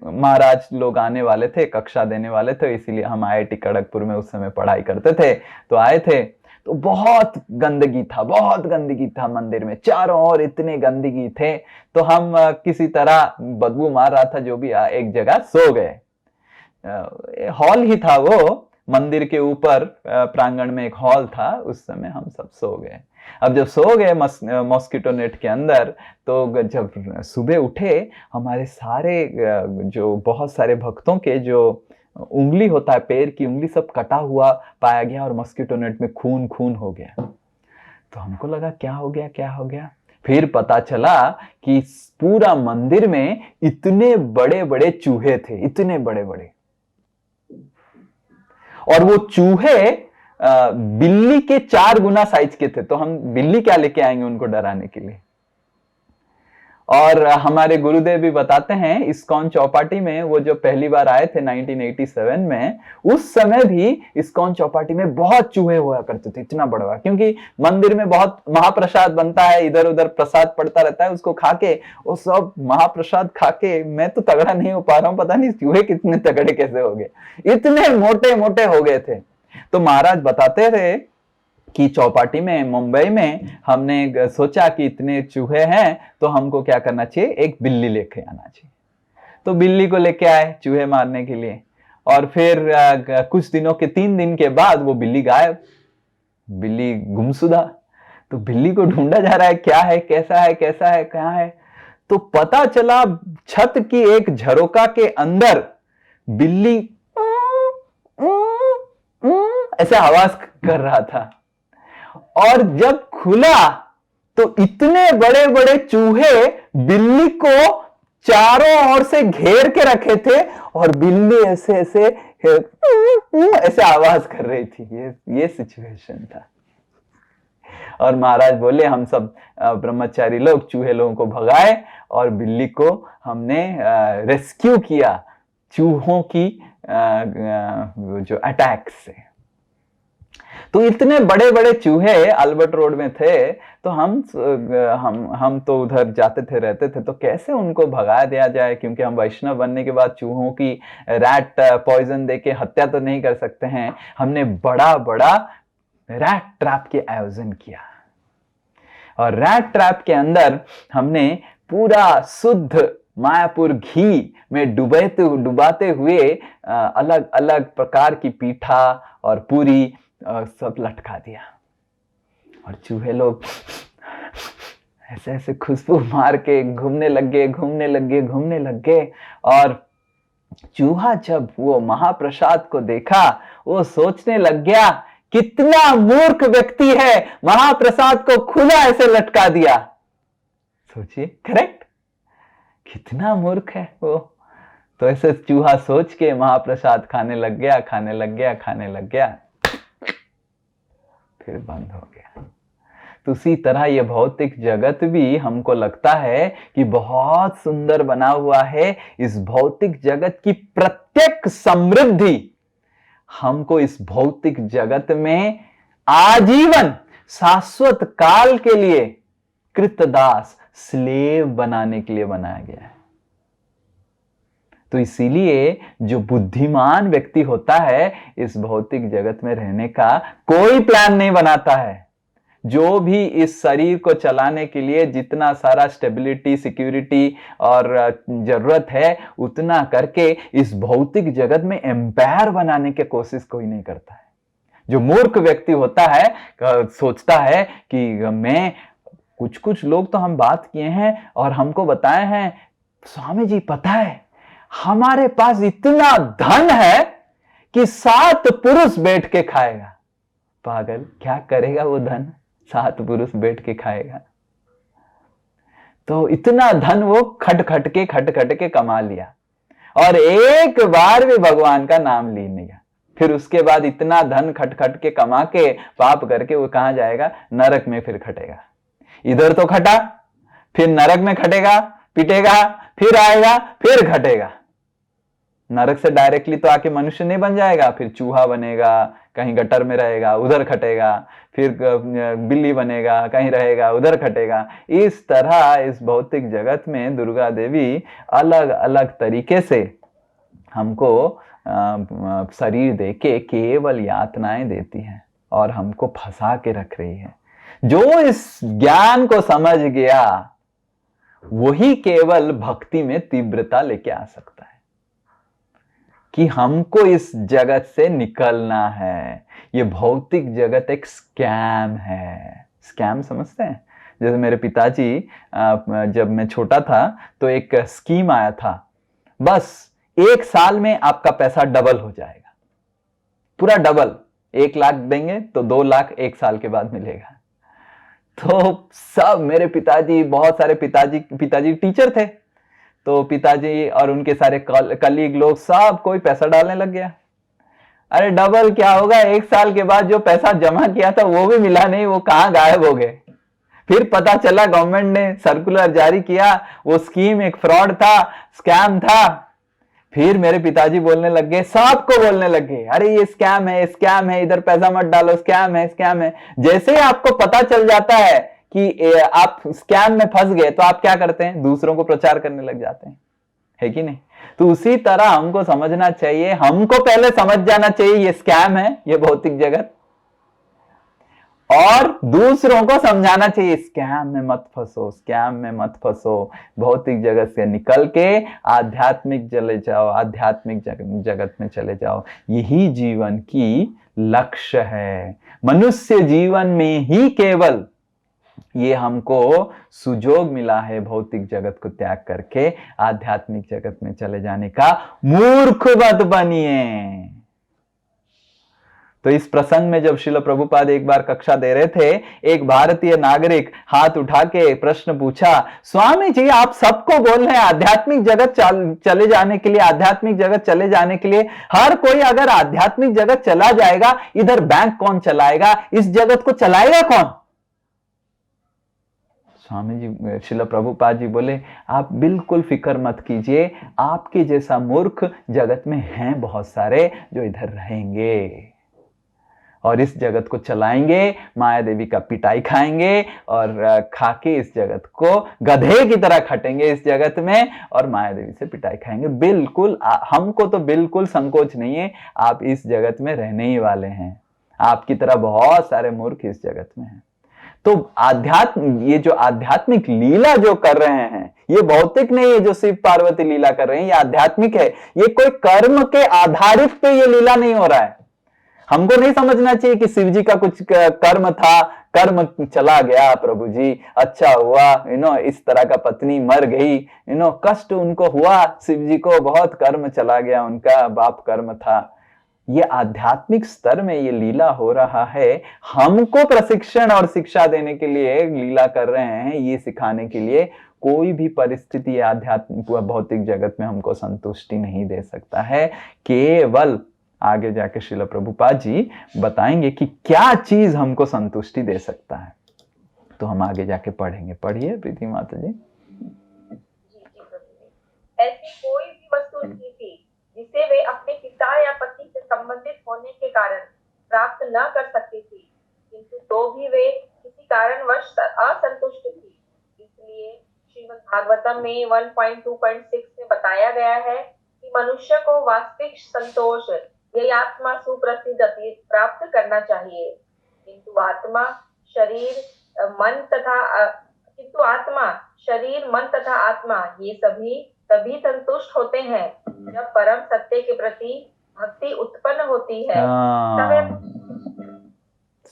महाराज लोग आने वाले थे, कक्षा देने वाले थे, इसीलिए हम IIT खड़गपुर में उस समय पढ़ाई करते थे, तो आए थे। तो बहुत गंदगी था मंदिर में, चारों ओर इतने गंदगी थे। तो हम किसी तरह, बदबू मार रहा था जो भी, एक जगह सो गए। हॉल ही था वो, मंदिर के ऊपर प्रांगण में एक हॉल था। उस समय हम सब सो गए। अब जब सो गए मॉस्किटो नेट के अंदर, तो जब सुबह उठे, हमारे सारे जो बहुत सारे भक्तों के जो उंगली होता है, पैर की उंगली, सब कटा हुआ पाया गया, और मॉस्किटो नेट में खून हो गया। तो हमको लगा क्या हो गया। फिर पता चला कि पूरा मंदिर में इतने बड़े बड़े चूहे थे, इतने बड़े बड़े, और वो चूहे बिल्ली के 4 गुना साइज के थे। तो हम बिल्ली क्या लेके आएंगे उनको डराने के लिए। और हमारे गुरुदेव भी बताते हैं, इस्कॉन चौपाटी में वो जो पहली बार आए थे 1987 में, उस समय भी इस्कॉन चौपाटी में बहुत चूहे हुआ करते थे, इतना बड़ा, क्योंकि मंदिर में बहुत महाप्रसाद बनता है, इधर उधर प्रसाद पड़ता रहता है, उसको खा के, वो सब महाप्रसाद खा के मैं तो तगड़ा नहीं हो पा रहा हूँ, पता नहीं चूहे कितने तगड़े कैसे हो गए, इतने मोटे मोटे हो गए थे। तो महाराज बताते थे कि चौपाटी में, मुंबई में, हमने सोचा कि इतने चूहे हैं तो हमको क्या करना चाहिए, एक बिल्ली लेके आना चाहिए। तो बिल्ली को लेके आए चूहे मारने के लिए, और फिर कुछ दिनों के 3 दिन के बाद वो बिल्ली गायब, बिल्ली गुमशुदा। तो बिल्ली को ढूंढा जा रहा है, क्या है, कैसा है, कहाँ है। तो पता चला छत की एक झरोका के अंदर बिल्ली ऐसे आवाज कर रहा था, और जब खुला तो इतने बड़े बड़े चूहे बिल्ली को चारों ओर से घेर के रखे थे, और बिल्ली ऐसे आवाज कर रही थी। ये सिचुएशन था। और महाराज बोले, हम सब ब्रह्मचारी लोग चूहे लोगों को भगाए, और बिल्ली को हमने रेस्क्यू किया चूहों की जो अटैक से। तो इतने बड़े बड़े चूहे अल्बर्ट रोड में थे, तो हम तो उधर जाते थे, रहते थे, तो कैसे उनको भगा दिया जाए, क्योंकि हम वैष्णव बनने के बाद चूहों की रैट पॉइजन देके हत्या तो नहीं कर सकते हैं। हमने बड़ा बड़ा रैट ट्रैप के आयोजन किया, और रैट ट्रैप के अंदर हमने पूरा शुद्ध मायापुर घी में डुबाते हुए अलग अलग प्रकार की पीठा और पूरी सब लटका दिया, और चूहे लोग ऐसे ऐसे खुशबू मार के घूमने लग गए। और चूहा जब वो महाप्रसाद को देखा, वो सोचने लग गया, कितना मूर्ख व्यक्ति है, महाप्रसाद को खुला ऐसे लटका दिया। सोचिए, करेक्ट, कितना मूर्ख है वो। तो ऐसे चूहा सोच के महाप्रसाद खाने लग गया, फिर बंद हो गया। तो उसी तरह ये भौतिक जगत भी हमको लगता है कि बहुत सुंदर बना हुआ है। इस भौतिक जगत की प्रत्येक समृद्धि हमको इस भौतिक जगत में आजीवन शाश्वत काल के लिए कृतदास स्लेव बनाने के लिए बनाया गया है। तो इसीलिए जो बुद्धिमान व्यक्ति होता है इस भौतिक जगत में रहने का कोई प्लान नहीं बनाता है। जो भी इस शरीर को चलाने के लिए जितना सारा स्टेबिलिटी, सिक्योरिटी और जरूरत है उतना करके इस भौतिक जगत में एम्पायर बनाने की कोशिश कोई नहीं करता है। जो मूर्ख व्यक्ति होता है सोचता है कि मैं कुछ लोग तो हम बात किए हैं और हमको बताए हैं, स्वामी जी पता है हमारे पास इतना धन है कि 7 पुरुष बैठ के खाएगा। पागल, क्या करेगा वो धन? 7 पुरुष बैठ के खाएगा। तो इतना धन वो खट खट के कमा लिया और एक बार भी भगवान का नाम ली नहीं। फिर उसके बाद इतना धन खट खट के कमा के पाप करके वो कहां जाएगा? नरक में फिर खटेगा। इधर तो खटा, फिर नरक में खटेगा, पिटेगा, फिर आएगा, फिर खटेगा। नरक से डायरेक्टली तो आके मनुष्य नहीं बन जाएगा, फिर चूहा बनेगा, कहीं गटर में रहेगा, उधर खटेगा, फिर बिल्ली बनेगा, कहीं रहेगा, उधर खटेगा। इस तरह इस भौतिक जगत में दुर्गा देवी अलग अलग तरीके से हमको शरीर देके केवल यातनाएं देती है और हमको फंसा के रख रही है। जो इस ज्ञान को समझ गया वही केवल भक्ति में तीव्रता लेके आ सकता है कि हमको इस जगत से निकलना है। ये भौतिक जगत एक स्कैम है। स्कैम समझते हैं? जैसे मेरे पिताजी जब मैं छोटा था तो एक स्कीम आया था, बस 1 साल में आपका पैसा डबल हो जाएगा, पूरा डबल। 1 लाख देंगे तो 2 लाख 1 साल के बाद मिलेगा। तो सब मेरे पिताजी, बहुत सारे पिताजी टीचर थे, तो पिताजी और उनके सारे कलीग लोग सब कोई पैसा डालने लग गया। अरे डबल क्या होगा, 1 साल के बाद जो पैसा जमा किया था वो भी मिला नहीं, वो कहां गायब हो गए। फिर पता चला गवर्नमेंट ने सर्कुलर जारी किया, वो स्कीम एक फ्रॉड था, स्कैम था। फिर मेरे पिताजी बोलने लग गए, सबको बोलने लग गए, अरे ये स्कैम है, स्कैम है, इधर पैसा मत डालो, स्कैम है, स्कैम है। जैसे ही आपको पता चल जाता है कि आप स्कैम में फंस गए तो आप क्या करते हैं? दूसरों को प्रचार करने लग जाते हैं, है कि नहीं? तो उसी तरह हमको समझना चाहिए, हमको पहले समझ जाना चाहिए ये स्कैम है, ये भौतिक जगत, और दूसरों को समझाना चाहिए स्कैम में मत फंसो, स्कैम में मत फंसो। भौतिक जगत से निकल के आध्यात्मिक चले जाओ, आध्यात्मिक जगत में चले जाओ। यही जीवन की लक्ष्य है। मनुष्य जीवन में ही केवल ये हमको सुजोग मिला है भौतिक जगत को त्याग करके आध्यात्मिक जगत में चले जाने का। मूर्ख मत बनिए। तो इस प्रसंग में जब श्रील प्रभुपाद एक बार कक्षा दे रहे थे, एक भारतीय नागरिक हाथ उठा के प्रश्न पूछा, स्वामी जी आप सबको बोल रहे हैं आध्यात्मिक जगत चले जाने के लिए, आध्यात्मिक जगत चले जाने के लिए। हर कोई अगर आध्यात्मिक जगत चला जाएगा, इधर बैंक कौन चलाएगा? इस जगत को चलाएगा कौन? स्वामी जी, श्रील प्रभुपाद जी बोले, आप बिल्कुल फिक्र मत कीजिए, आपके जैसा मूर्ख जगत में हैं बहुत सारे जो इधर रहेंगे और इस जगत को चलाएंगे, माया देवी का पिटाई खाएंगे और खाके इस जगत को गधे की तरह खटेंगे इस जगत में और माया देवी से पिटाई खाएंगे। बिल्कुल हमको तो बिल्कुल संकोच नहीं है, आप इस जगत में रहने ही वाले हैं। आपकी तरह बहुत सारे मूर्ख इस जगत में हैं। तो ये जो आध्यात्मिक लीला जो कर रहे हैं, ये भौतिक नहीं है जो शिव पार्वती लीला कर रहे हैं, ये आध्यात्मिक है। ये कोई कर्म के आधारित पे ये लीला नहीं हो रहा है। हमको नहीं समझना चाहिए कि शिव जी का कुछ कर्म था, कर्म चला गया, प्रभु जी अच्छा हुआ, इस तरह का पत्नी मर गई, कष्ट उनको हुआ, शिव जी को बहुत कर्म चला गया, उनका बाप कर्म था। ये आध्यात्मिक स्तर में ये लीला हो रहा है। हमको प्रशिक्षण और शिक्षा देने के लिए लीला कर रहे हैं, ये सिखाने के लिए। कोई भी परिस्थिति आध्यात्मिक भौतिक जगत में हमको संतुष्टि नहीं दे सकता है। केवल आगे जाके श्रील प्रभुपाद जी बताएंगे कि क्या चीज हमको संतुष्टि दे सकता है। तो हम आगे जाके पढ़ेंगे। पढ़िए प्रीति माता जी। ऐसी कोई भी वस्तु नहीं थी जिसे वे अपने पिता या पति के संबंधित होने के कारण प्राप्त न कर सकती थी, किंतु तो भी वे किसी कारणवश असंतुष्ट थी। इसलिए श्रीमद् भागवतम में 1.2.6 में बताया गया है कि मनुष्य को वास्तविक संतोष यही आत्मा सुप्रसिद्ध अतीत प्राप्त करना चाहिए। किंतु आत्मा शरीर मन तथा आत्मा ये सभी तभी संतुष्ट होते हैं जब परम सत्य के प्रति भक्ति उत्पन्न होती है।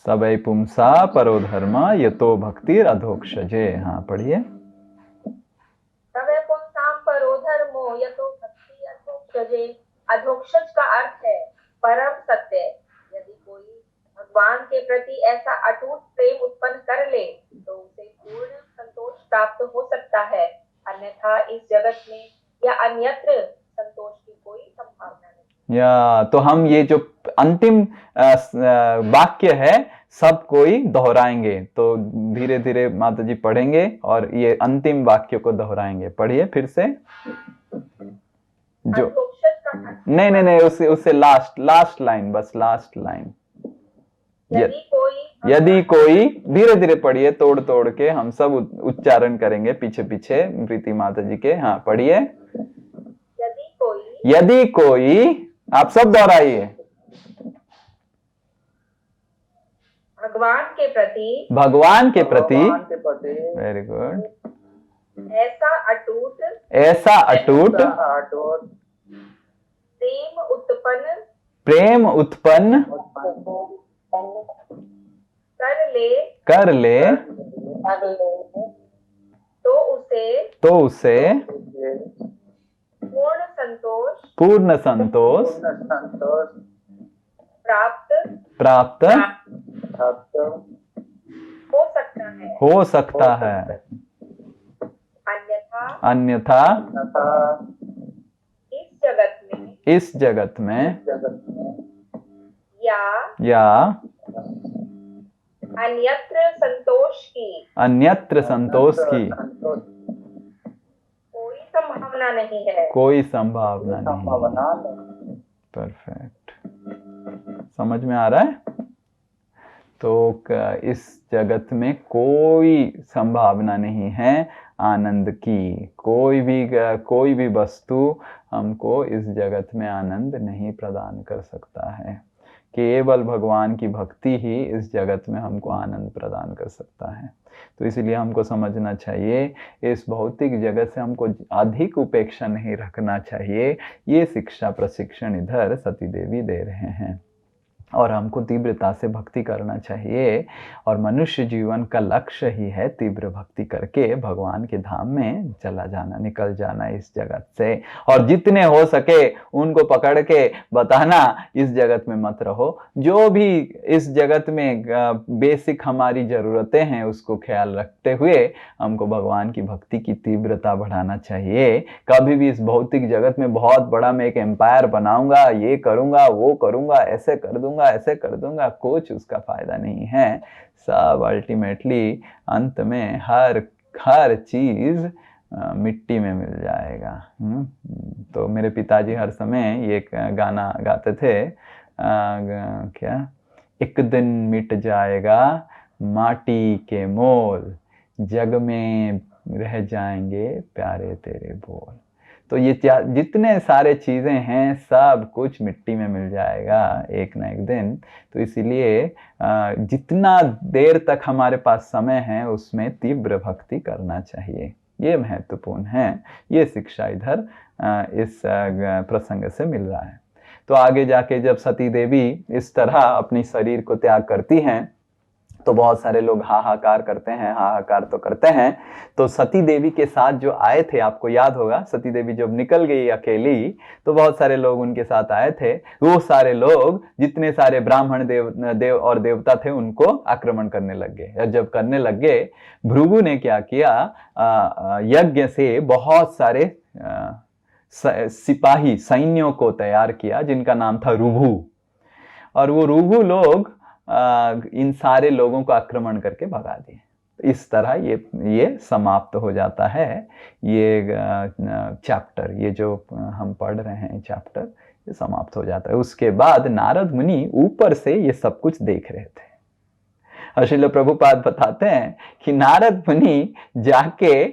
सवै पुंसा परो धर्म यतो भक्तिर अधोक्षजे। हाँ पढ़िए। सवै पुंसाम परो धर्मो यतो भक्ति अधोक्षजे। अधोक्षज का अर्थ है परम सत्य। यदि कोई भगवान के प्रति ऐसा अटूट प्रेम उत्पन्न कर ले तो उसे पूर्ण संतोष प्राप्त हो सकता है, अन्यथा इस जगत में या अन्यत्र संतोष की कोई संभावना नहीं। या तो हम ये जो अंतिम वाक्य है सब कोई दोहराएंगे, तो धीरे धीरे माता जी पढ़ेंगे और ये अंतिम वाक्य को दोहराएंगे। पढ़िए फिर से। जो नहीं उससे लास्ट लाइन, बस लास्ट लाइन। यदि कोई धीरे धीरे पढ़िए, तोड़ के हम सब उच्चारण करेंगे पीछे पीछे प्रीति माता जी के। हाँ पढ़िए। यदि कोई आप सब दोहराइए। भगवान के प्रति वेरी गुड। ऐसा अटूट प्रेम उत्पन्न कर ले तो उसे पूर्ण संतोष प्राप्त हो सकता है। अन्यथा इस जगत में या अन्यत्र संतोष की कोई संभावना नहीं। परफेक्ट, समझ में आ रहा है? तो इस जगत में कोई संभावना नहीं है आनंद की। कोई भी वस्तु हमको इस जगत में आनंद नहीं प्रदान कर सकता है। केवल भगवान की भक्ति ही इस जगत में हमको आनंद प्रदान कर सकता है। तो इसलिए हमको समझना चाहिए, इस भौतिक जगत से हमको अधिक उपेक्षा नहीं रखना चाहिए। ये शिक्षा प्रशिक्षण इधर सती देवी दे रहे हैं और हमको तीव्रता से भक्ति करना चाहिए। और मनुष्य जीवन का लक्ष्य ही है तीव्र भक्ति करके भगवान के धाम में चला जाना, निकल जाना इस जगत से। और जितने हो सके उनको पकड़ के बताना इस जगत में मत रहो। जो भी इस जगत में बेसिक हमारी ज़रूरतें हैं उसको ख्याल रखते हुए हमको भगवान की भक्ति की तीव्रता बढ़ाना चाहिए। कभी भी इस भौतिक जगत में बहुत बड़ा मैं एक एम्पायर बनाऊंगा, ये करूंगा, वो करूंगा, ऐसे कर दूंगा, ऐसे कर दूंगा, कुछ उसका फायदा नहीं है। सब अल्टीमेटली अंत में हर चीज मिट्टी में मिल जाएगा। तो मेरे पिताजी हर समय ये गाना गाते थे, क्या, एक दिन मिट जाएगा माटी के मोल, जग में रह जाएंगे प्यारे तेरे बोल। तो ये जितने सारे चीज़ें हैं सब कुछ मिट्टी में मिल जाएगा एक ना एक दिन। तो इसीलिए जितना देर तक हमारे पास समय है उसमें तीव्र भक्ति करना चाहिए। ये महत्वपूर्ण है। ये शिक्षा इधर इस प्रसंग से मिल रहा है। तो आगे जाके जब सती देवी इस तरह अपनी शरीर को त्याग करती हैं तो बहुत सारे लोग हाहाकार करते हैं, हाहाकार तो करते हैं। तो सती देवी के साथ जो आए थे, आपको याद होगा, सती देवी जब निकल गई अकेली तो बहुत सारे लोग उनके साथ आए थे। वो सारे लोग जितने सारे ब्राह्मण देव और देवता थे उनको आक्रमण करने लग गए। और जब करने लग गए, भृगु ने क्या किया, यज्ञ से बहुत सारे सिपाही सैन्यों को तैयार किया जिनका नाम था रुभु। और वो रुभु लोग इन सारे लोगों को आक्रमण करके भगा दिए। इस तरह ये समाप्त हो जाता है ये चैप्टर। ये जो हम पढ़ रहे हैं चैप्टर, ये समाप्त हो जाता है। उसके बाद नारद मुनि ऊपर से ये सब कुछ देख रहे थे। श्रील प्रभुपाद बताते हैं कि नारद मुनि जाके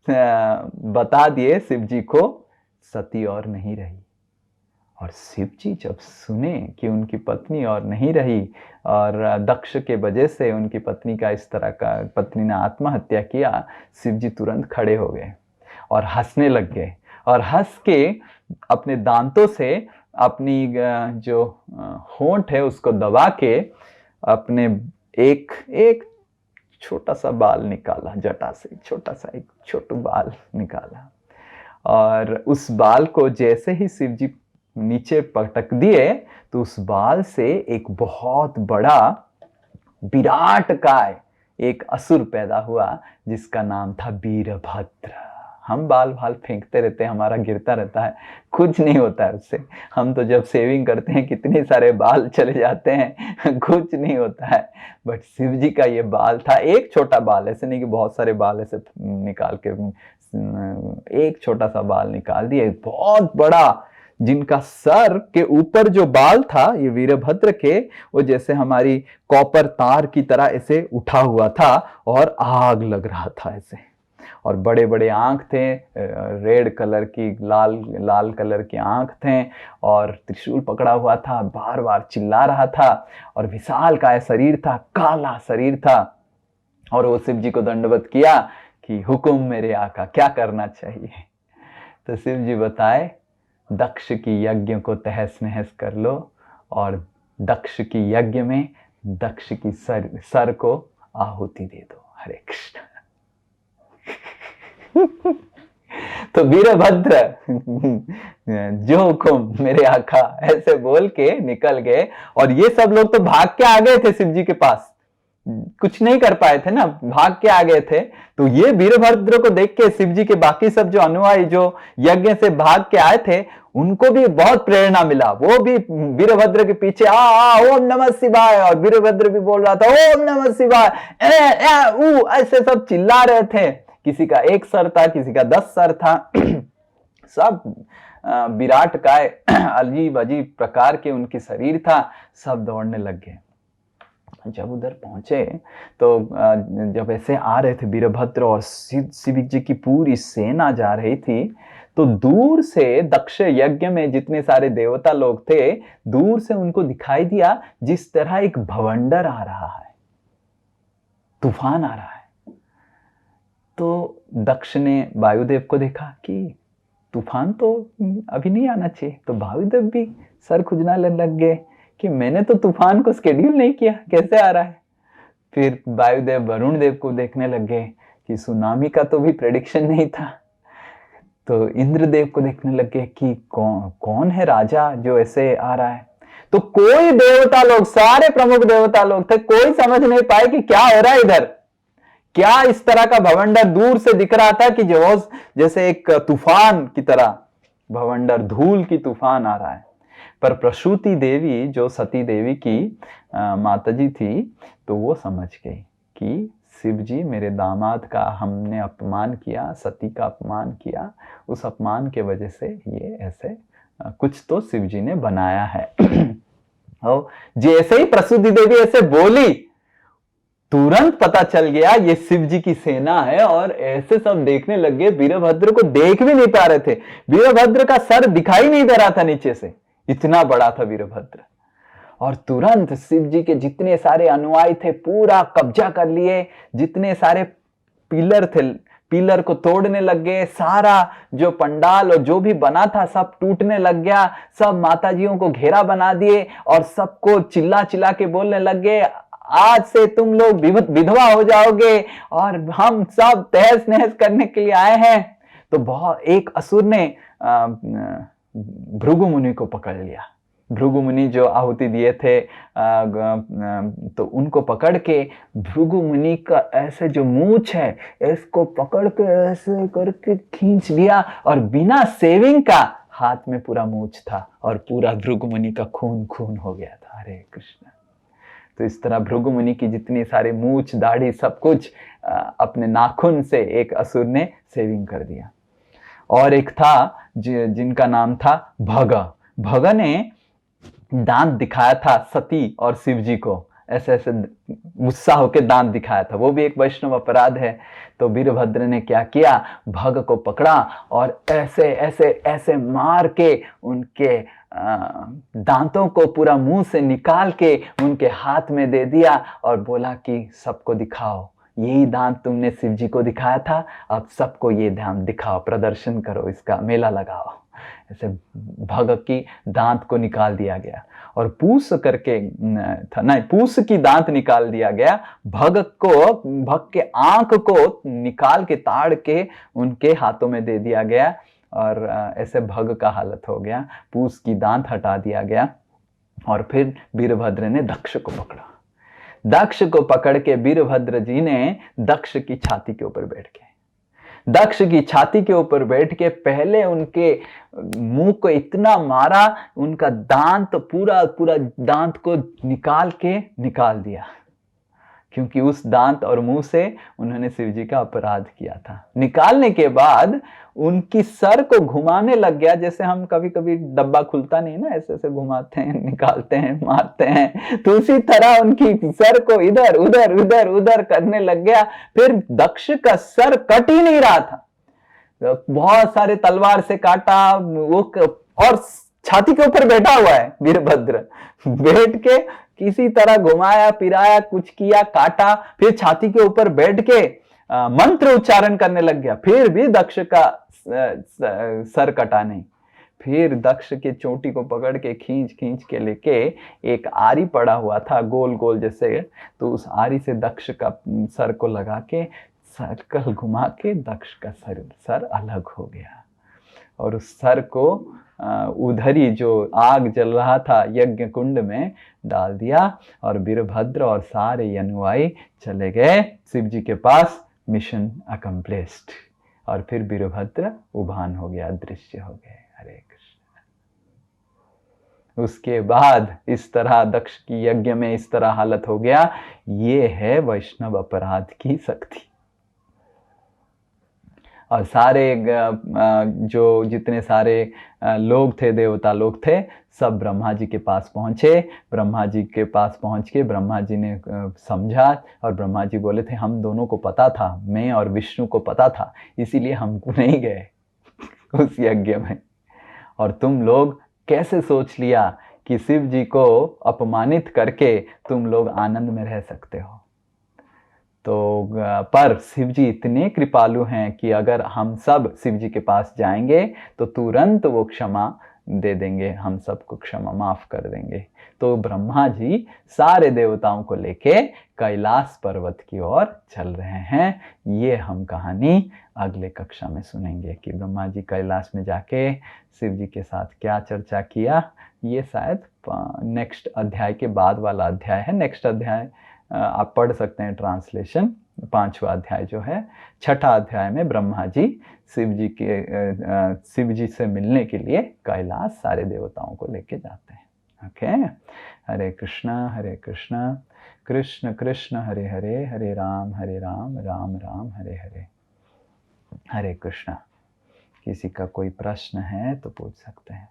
बता दिए शिव जी को सती और नहीं रही। और शिव जी जब सुने कि उनकी पत्नी और नहीं रही और दक्ष के वजह से उनकी पत्नी का इस तरह का, पत्नी ने आत्महत्या किया, शिव जी तुरंत खड़े हो गए और हंसने लग गए और हंस के अपने दांतों से अपनी जो होंठ है उसको दबा के अपने एक छोटा सा बाल निकाला, जटा से छोटा सा एक छोटा बाल निकाला और उस बाल को जैसे ही शिव जी नीचे पटक दिए तो उस बाल से एक बहुत बड़ा विराट काय एक असुर पैदा हुआ जिसका नाम था वीरभद्र। हम बाल फेंकते रहते हैं, हमारा गिरता रहता है, कुछ नहीं होता है उससे। हम तो जब शेविंग करते हैं कितने सारे बाल चले जाते हैं, कुछ नहीं होता है। बट शिव जी का ये बाल था, एक छोटा बाल, ऐसे नहीं कि बहुत सारे बाल ऐसे निकाल के, एक छोटा सा बाल निकाल दिया, बहुत बड़ा, जिनका सर के ऊपर जो बाल था ये वीरभद्र के, वो जैसे हमारी कॉपर तार की तरह ऐसे उठा हुआ था और आग लग रहा था ऐसे। और बड़े बड़े आंख थे, रेड कलर की, लाल कलर की आंख थे और त्रिशूल पकड़ा हुआ था, बार बार चिल्ला रहा था और विशाल काय शरीर था, काला शरीर था। और वो शिव जी को दंडवत किया कि हुकुम मेरे आका, क्या करना चाहिए। तो शिव जी बताए दक्ष की यज्ञ को तहस नहस कर लो और दक्ष की यज्ञ में दक्ष की सर को आहुति दे दो। हरे कृष्ण। तो वीरभद्र जो हुकुम मेरे आका, ऐसे बोल के निकल गए। और ये सब लोग तो भाग के आ गए थे शिव जी के पास, कुछ नहीं कर पाए थे ना, भाग के आ गए थे। तो ये वीरभद्र को देख के शिव जी के बाकी सब जो अनुयायी जो यज्ञ से भाग के आए थे उनको भी बहुत प्रेरणा मिला। वो भी वीरभद्र के पीछे ओम नमः शिवाय, और वीरभद्र भी बोल रहा था ओम नमः शिवाय, ऐसे सब चिल्ला रहे थे। किसी का 1 सर था, किसी का 10 सर था। सब विराट काय अजीब अजीब प्रकार के उनकी शरीर था, सब दौड़ने लग गए। जब उधर पहुंचे तो जब ऐसे आ रहे थे वीरभद्र और शिव जी की पूरी सेना जा रही थी, तो दूर से दक्ष यज्ञ में जितने सारे देवता लोग थे, दूर से उनको दिखाई दिया जिस तरह एक भवंडर आ रहा है, तूफान आ रहा है। तो दक्ष ने वायुदेव को देखा कि तूफान तो अभी नहीं आना चाहिए। तो वायुदेव भी सर खुजलाने लग गए कि मैंने तो तूफान को शेड्यूल नहीं किया, कैसे आ रहा है। फिर वायुदेव वरुण देव को देखने लग गए कि सुनामी का तो भी प्रेडिक्शन नहीं था। तो इंद्रदेव को देखने लग गए कि कौन है राजा जो ऐसे आ रहा है। तो कोई देवता लोग, सारे प्रमुख देवता लोग थे, कोई समझ नहीं पाए कि क्या हो रहा है इधर। क्या इस तरह का भवंडर दूर से दिख रहा था कि जैसे एक तूफान की तरह भवंडर, धूल की तूफान आ रहा है। पर प्रसूति देवी जो सती देवी की माताजी थी, तो वो समझ गई कि शिव जी मेरे दामाद का हमने अपमान किया, सती का अपमान किया, उस अपमान के वजह से ये ऐसे कुछ तो शिव जी ने बनाया है। और जैसे ही प्रसूति देवी ऐसे बोली, तुरंत पता चल गया ये शिव जी की सेना है। और ऐसे सब देखने लग गए, वीरभद्र को देख भी नहीं पा रहे थे, वीरभद्र का सर दिखाई नहीं दे रहा था नीचे से, इतना बड़ा था वीरभद्र। और तुरंत शिव जी के जितने सारे अनुयायी थे पूरा कब्जा कर लिए, जितने सारे पिलर थे पिलर को तोड़ने लग गए, सारा जो पंडाल और जो भी बना था सब टूटने लग गया, सब माताजियों को घेरा बना दिए और सबको चिल्ला चिल्ला के बोलने लग गए आज से तुम लोग विधवा हो जाओगे और हम सब तहस नहस करने के लिए आए हैं। तो बहुत एक असुर ने भृगु मुनि को पकड़ लिया। भृगु मुनि जो आहुति दिए थे, तो उनको पकड़ के भृगु मुनि का ऐसे जो मूंछ है इसको पकड़ के ऐसे करके खींच लिया और बिना सेविंग का हाथ में पूरा मूंछ था और पूरा भृगु मुनि का खून खून हो गया था। हरे कृष्ण। तो इस तरह भृगु मुनि की जितनी सारे मूंछ दाढ़ी सब कुछ अपने नाखून से एक असुर ने सेविंग कर दिया। और एक था जिनका नाम था भगा। भग ने दांत दिखाया था सती और शिव जी को, ऐसे ऐसे गुस्सा होकर दांत दिखाया था, वो भी एक वैष्णव अपराध है। तो वीरभद्र ने क्या किया, भग को पकड़ा और ऐसे ऐसे ऐसे मार के उनके दांतों को पूरा मुंह से निकाल के उनके हाथ में दे दिया और बोला कि सबको दिखाओ, यही दांत तुमने शिव जी को दिखाया था, अब सबको ये दांत दिखाओ, प्रदर्शन करो, इसका मेला लगाओ। ऐसे भग की दांत को निकाल दिया गया और पूस करके था, नहीं, पूस की दांत निकाल दिया गया, भग के आंख को निकाल के ताड़ के उनके हाथों में दे दिया गया और ऐसे भग का हालत हो गया, पूस की दांत हटा दिया गया। और फिर वीरभद्र ने दक्ष को पकड़ा, दक्ष को पकड़ के वीरभद्र जी ने दक्ष की छाती के ऊपर बैठ के, दक्ष की छाती के ऊपर बैठ के पहले उनके मुंह को इतना मारा, उनका दांत पूरा दांत को निकाल दिया, क्योंकि उस दांत और मुंह से उन्होंने शिव जी का अपराध किया था। निकालने के बाद उनकी सर को घुमाने लग गया, जैसे हम कभी कभी डब्बा खुलता नहीं ना, ऐसे ऐसे घुमाते हैं, निकालते हैं, मारते हैं, तो उसी तरह उनकी सर को इधर उधर उधर उधर करने लग गया। फिर दक्ष का सर कट ही नहीं रहा था, बहुत सारे तलवार से काटा वो, और छाती के ऊपर बैठा हुआ है वीरभद्र, बैठ के किसी तरह घुमाया फिराया, कुछ किया, काटा, फिर छाती के ऊपर बैठ के मंत्र उच्चारण करने लग गया, फिर भी दक्ष का सर कटा नहीं। फिर दक्ष के चोटी को पकड़ के खींच के लेके, एक आरी पड़ा हुआ था गोल गोल जैसे, तो उस आरी से दक्ष का सर को लगा के सर्कल घुमा के दक्ष का सर अलग हो गया और उस सर को उधर ही जो आग जल रहा था यज्ञ कुंड में डाल दिया और वीरभद्र और सारे अनुयायी चले गए शिव जी के पास, मिशन अकम्प्लिश्ड। और फिर वीरभद्र उभान हो गया, दृश्य हो गए। हरे कृष्ण। उसके बाद इस तरह दक्ष की यज्ञ में इस तरह हालत हो गया। ये है वैष्णव अपराध की शक्ति। और सारे जो जितने सारे लोग थे, देवता लोग थे, सब ब्रह्मा जी के पास पहुंचे। ब्रह्मा जी के पास पहुंच के ब्रह्मा जी ने समझा और ब्रह्मा जी बोले थे, हम दोनों को पता था, मैं और विष्णु को पता था, इसीलिए हमको नहीं गए उस यज्ञ में। और तुम लोग कैसे सोच लिया कि शिव जी को अपमानित करके तुम लोग आनंद में रह सकते हो? तो पर शिव जी इतने कृपालु हैं कि अगर हम सब शिव जी के पास जाएंगे तो तुरंत वो क्षमा दे देंगे, हम सबको क्षमा माफ कर देंगे। तो ब्रह्मा जी सारे देवताओं को लेके कैलाश पर्वत की ओर चल रहे हैं। ये हम कहानी अगले कक्षा में सुनेंगे कि ब्रह्मा जी कैलाश में जाके शिव जी के साथ क्या चर्चा किया। ये शायद नेक्स्ट अध्याय के बाद वाला अध्याय है। नेक्स्ट अध्याय आप पढ़ सकते हैं ट्रांसलेशन, 5वां अध्याय जो है। 6ठा अध्याय में ब्रह्मा जी शिव जी से मिलने के लिए कैलाश सारे देवताओं को लेके जाते हैं। ओके, हरे कृष्णा कृष्ण कृष्ण हरे हरे, हरे राम राम राम हरे हरे। हरे कृष्णा। किसी का कोई प्रश्न है तो पूछ सकते हैं।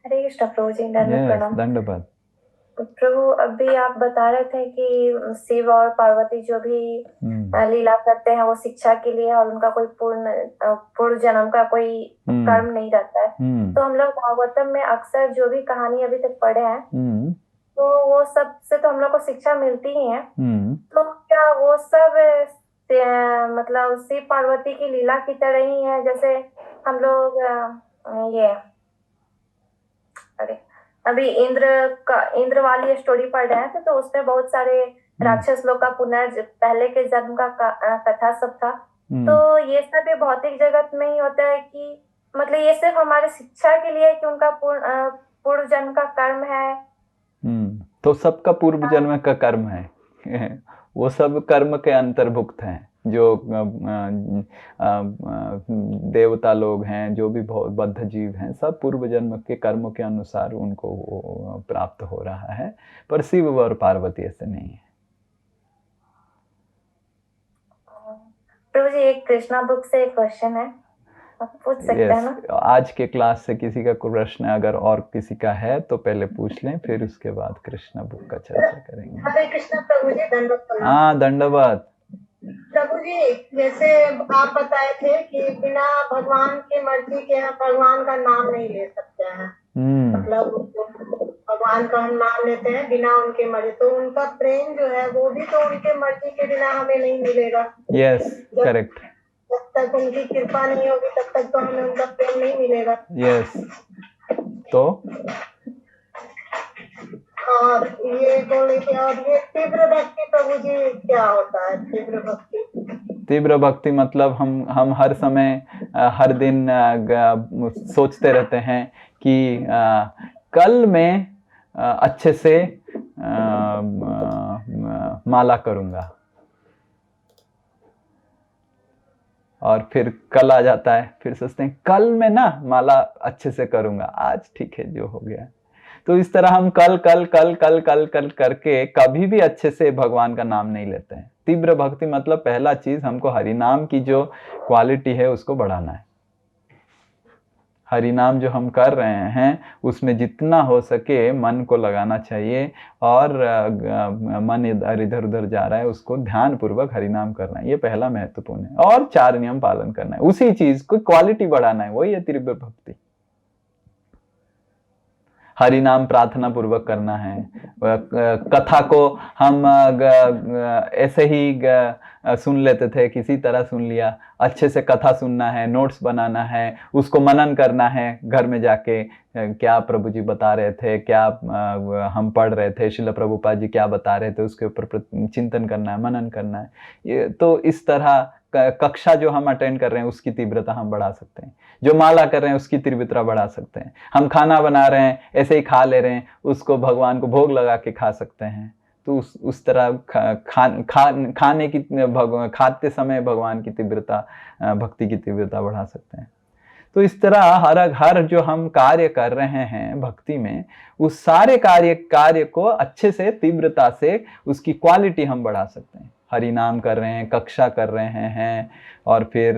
हरे कृष्ण प्रभु जी, प्रणाम। दंडवत। प्रभु, अभी आप बता रहे थे कि शिव और पार्वती जो भी लीला करते हैं वो शिक्षा के लिए, और उनका कोई पूर्व जन्म का कोई कर्म नहीं रहता है। तो हम लोग भागवतम में अक्सर जो भी कहानी अभी तक पढ़े हैं तो वो सब से तो हम लोग को शिक्षा मिलती ही है। तो क्या वो सब मतलब शिव पार्वती की लीला की तरह ही है? जैसे हम लोग अभी इंद्र वाली स्टोरी पढ़ रहे हैं तो उसमें बहुत सारे राक्षस लोग का पहले के जन्म का कथा सब था। तो ये सब भौतिक जगत में ही होता है कि मतलब ये सिर्फ हमारे शिक्षा के लिए कि उनका पूर्व जन्म का कर्म है? तो सबका पूर्व जन्म का कर्म है वो सब कर्म के अंतर्भुक्त हैं। जो देवता लोग हैं, जो भी बद्ध जीव हैं, सब पूर्व जन्म के कर्मों के अनुसार उनको प्राप्त हो रहा है। पर शिव और पार्वती ऐसे नहीं है। प्रभु जी, एक कृष्णा बुक से एक क्वेश्चन है। पूछ सकते हैं ना? आज के क्लास से किसी का कोई प्रश्न अगर और किसी का है तो पहले पूछ लें, फिर उसके बाद कृष्णा बुक का चर्चा करेंगे। हरे कृष्ण प्रभु जी, दंडवत प्रणाम। हाँ, दंडवत। प्रभु जी, जैसे आप बताए थे कि बिना भगवान की मर्जी के हम भगवान का नाम नहीं ले सकते हैं, मतलब भगवान का हम नाम लेते हैं बिना उनके मर्जी, तो उनका प्रेम जो है वो भी तो उनके मर्जी के बिना हमें नहीं मिलेगा। Yes, correct. जब तक उनकी कृपा नहीं होगी तब तक तो हमें उनका प्रेम नहीं मिलेगा। यस, तो और ये बोले कि और ये तीव्र भक्ति प्रभु जी क्या होता है? तीव्र भक्ति, तीव्र भक्ति मतलब हम हर समय हर दिन सोचते रहते हैं कि कल मैं अच्छे से माला करूंगा, और फिर कल आ जाता है, फिर सोचते हैं कल मैं ना माला अच्छे से करूंगा, आज ठीक है जो हो गया। तो इस तरह हम कल कल कल कल कल कल करके कभी भी अच्छे से भगवान का नाम नहीं लेते हैं। तीव्र भक्ति मतलब पहला चीज हमको हरि नाम की जो क्वालिटी है उसको बढ़ाना है। हरि नाम जो हम कर रहे हैं उसमें जितना हो सके मन को लगाना चाहिए, और मन इधर उधर जा रहा है उसको ध्यान पूर्वक हरि नाम करना है, ये पहला महत्वपूर्ण है। और 4 नियम पालन करना है, उसी चीज को क्वालिटी बढ़ाना है, वही है तीव्र भक्ति। हरि नाम प्रार्थना पूर्वक करना है। कथा को हम ऐसे ही सुन लेते थे, किसी तरह सुन लिया, अच्छे से कथा सुनना है, नोट्स बनाना है, उसको मनन करना है घर में जाके, क्या प्रभु जी बता रहे थे, क्या हम पढ़ रहे थे, श्रील प्रभुपाद जी क्या बता रहे थे, उसके ऊपर चिंतन करना है, मनन करना है। ये तो इस तरह कक्षा जो हम अटेंड कर रहे हैं उसकी तीव्रता हम बढ़ा सकते हैं, जो माला कर रहे हैं उसकी तीव्रता बढ़ा सकते हैं, हम खाना बना रहे हैं ऐसे ही खा ले रहे हैं, उसको भगवान को भोग लगा के खा सकते हैं। तो उस तरह खाने की खाते समय भगवान की तीव्रता, भक्ति की तीव्रता बढ़ा सकते हैं। तो इस तरह हर जो हम कार्य कर रहे हैं भक्ति में, उस सारे कार्य को अच्छे से तीव्रता से उसकी क्वालिटी हम बढ़ा सकते हैं। हरि नाम कर रहे हैं, कक्षा कर रहे हैं, और फिर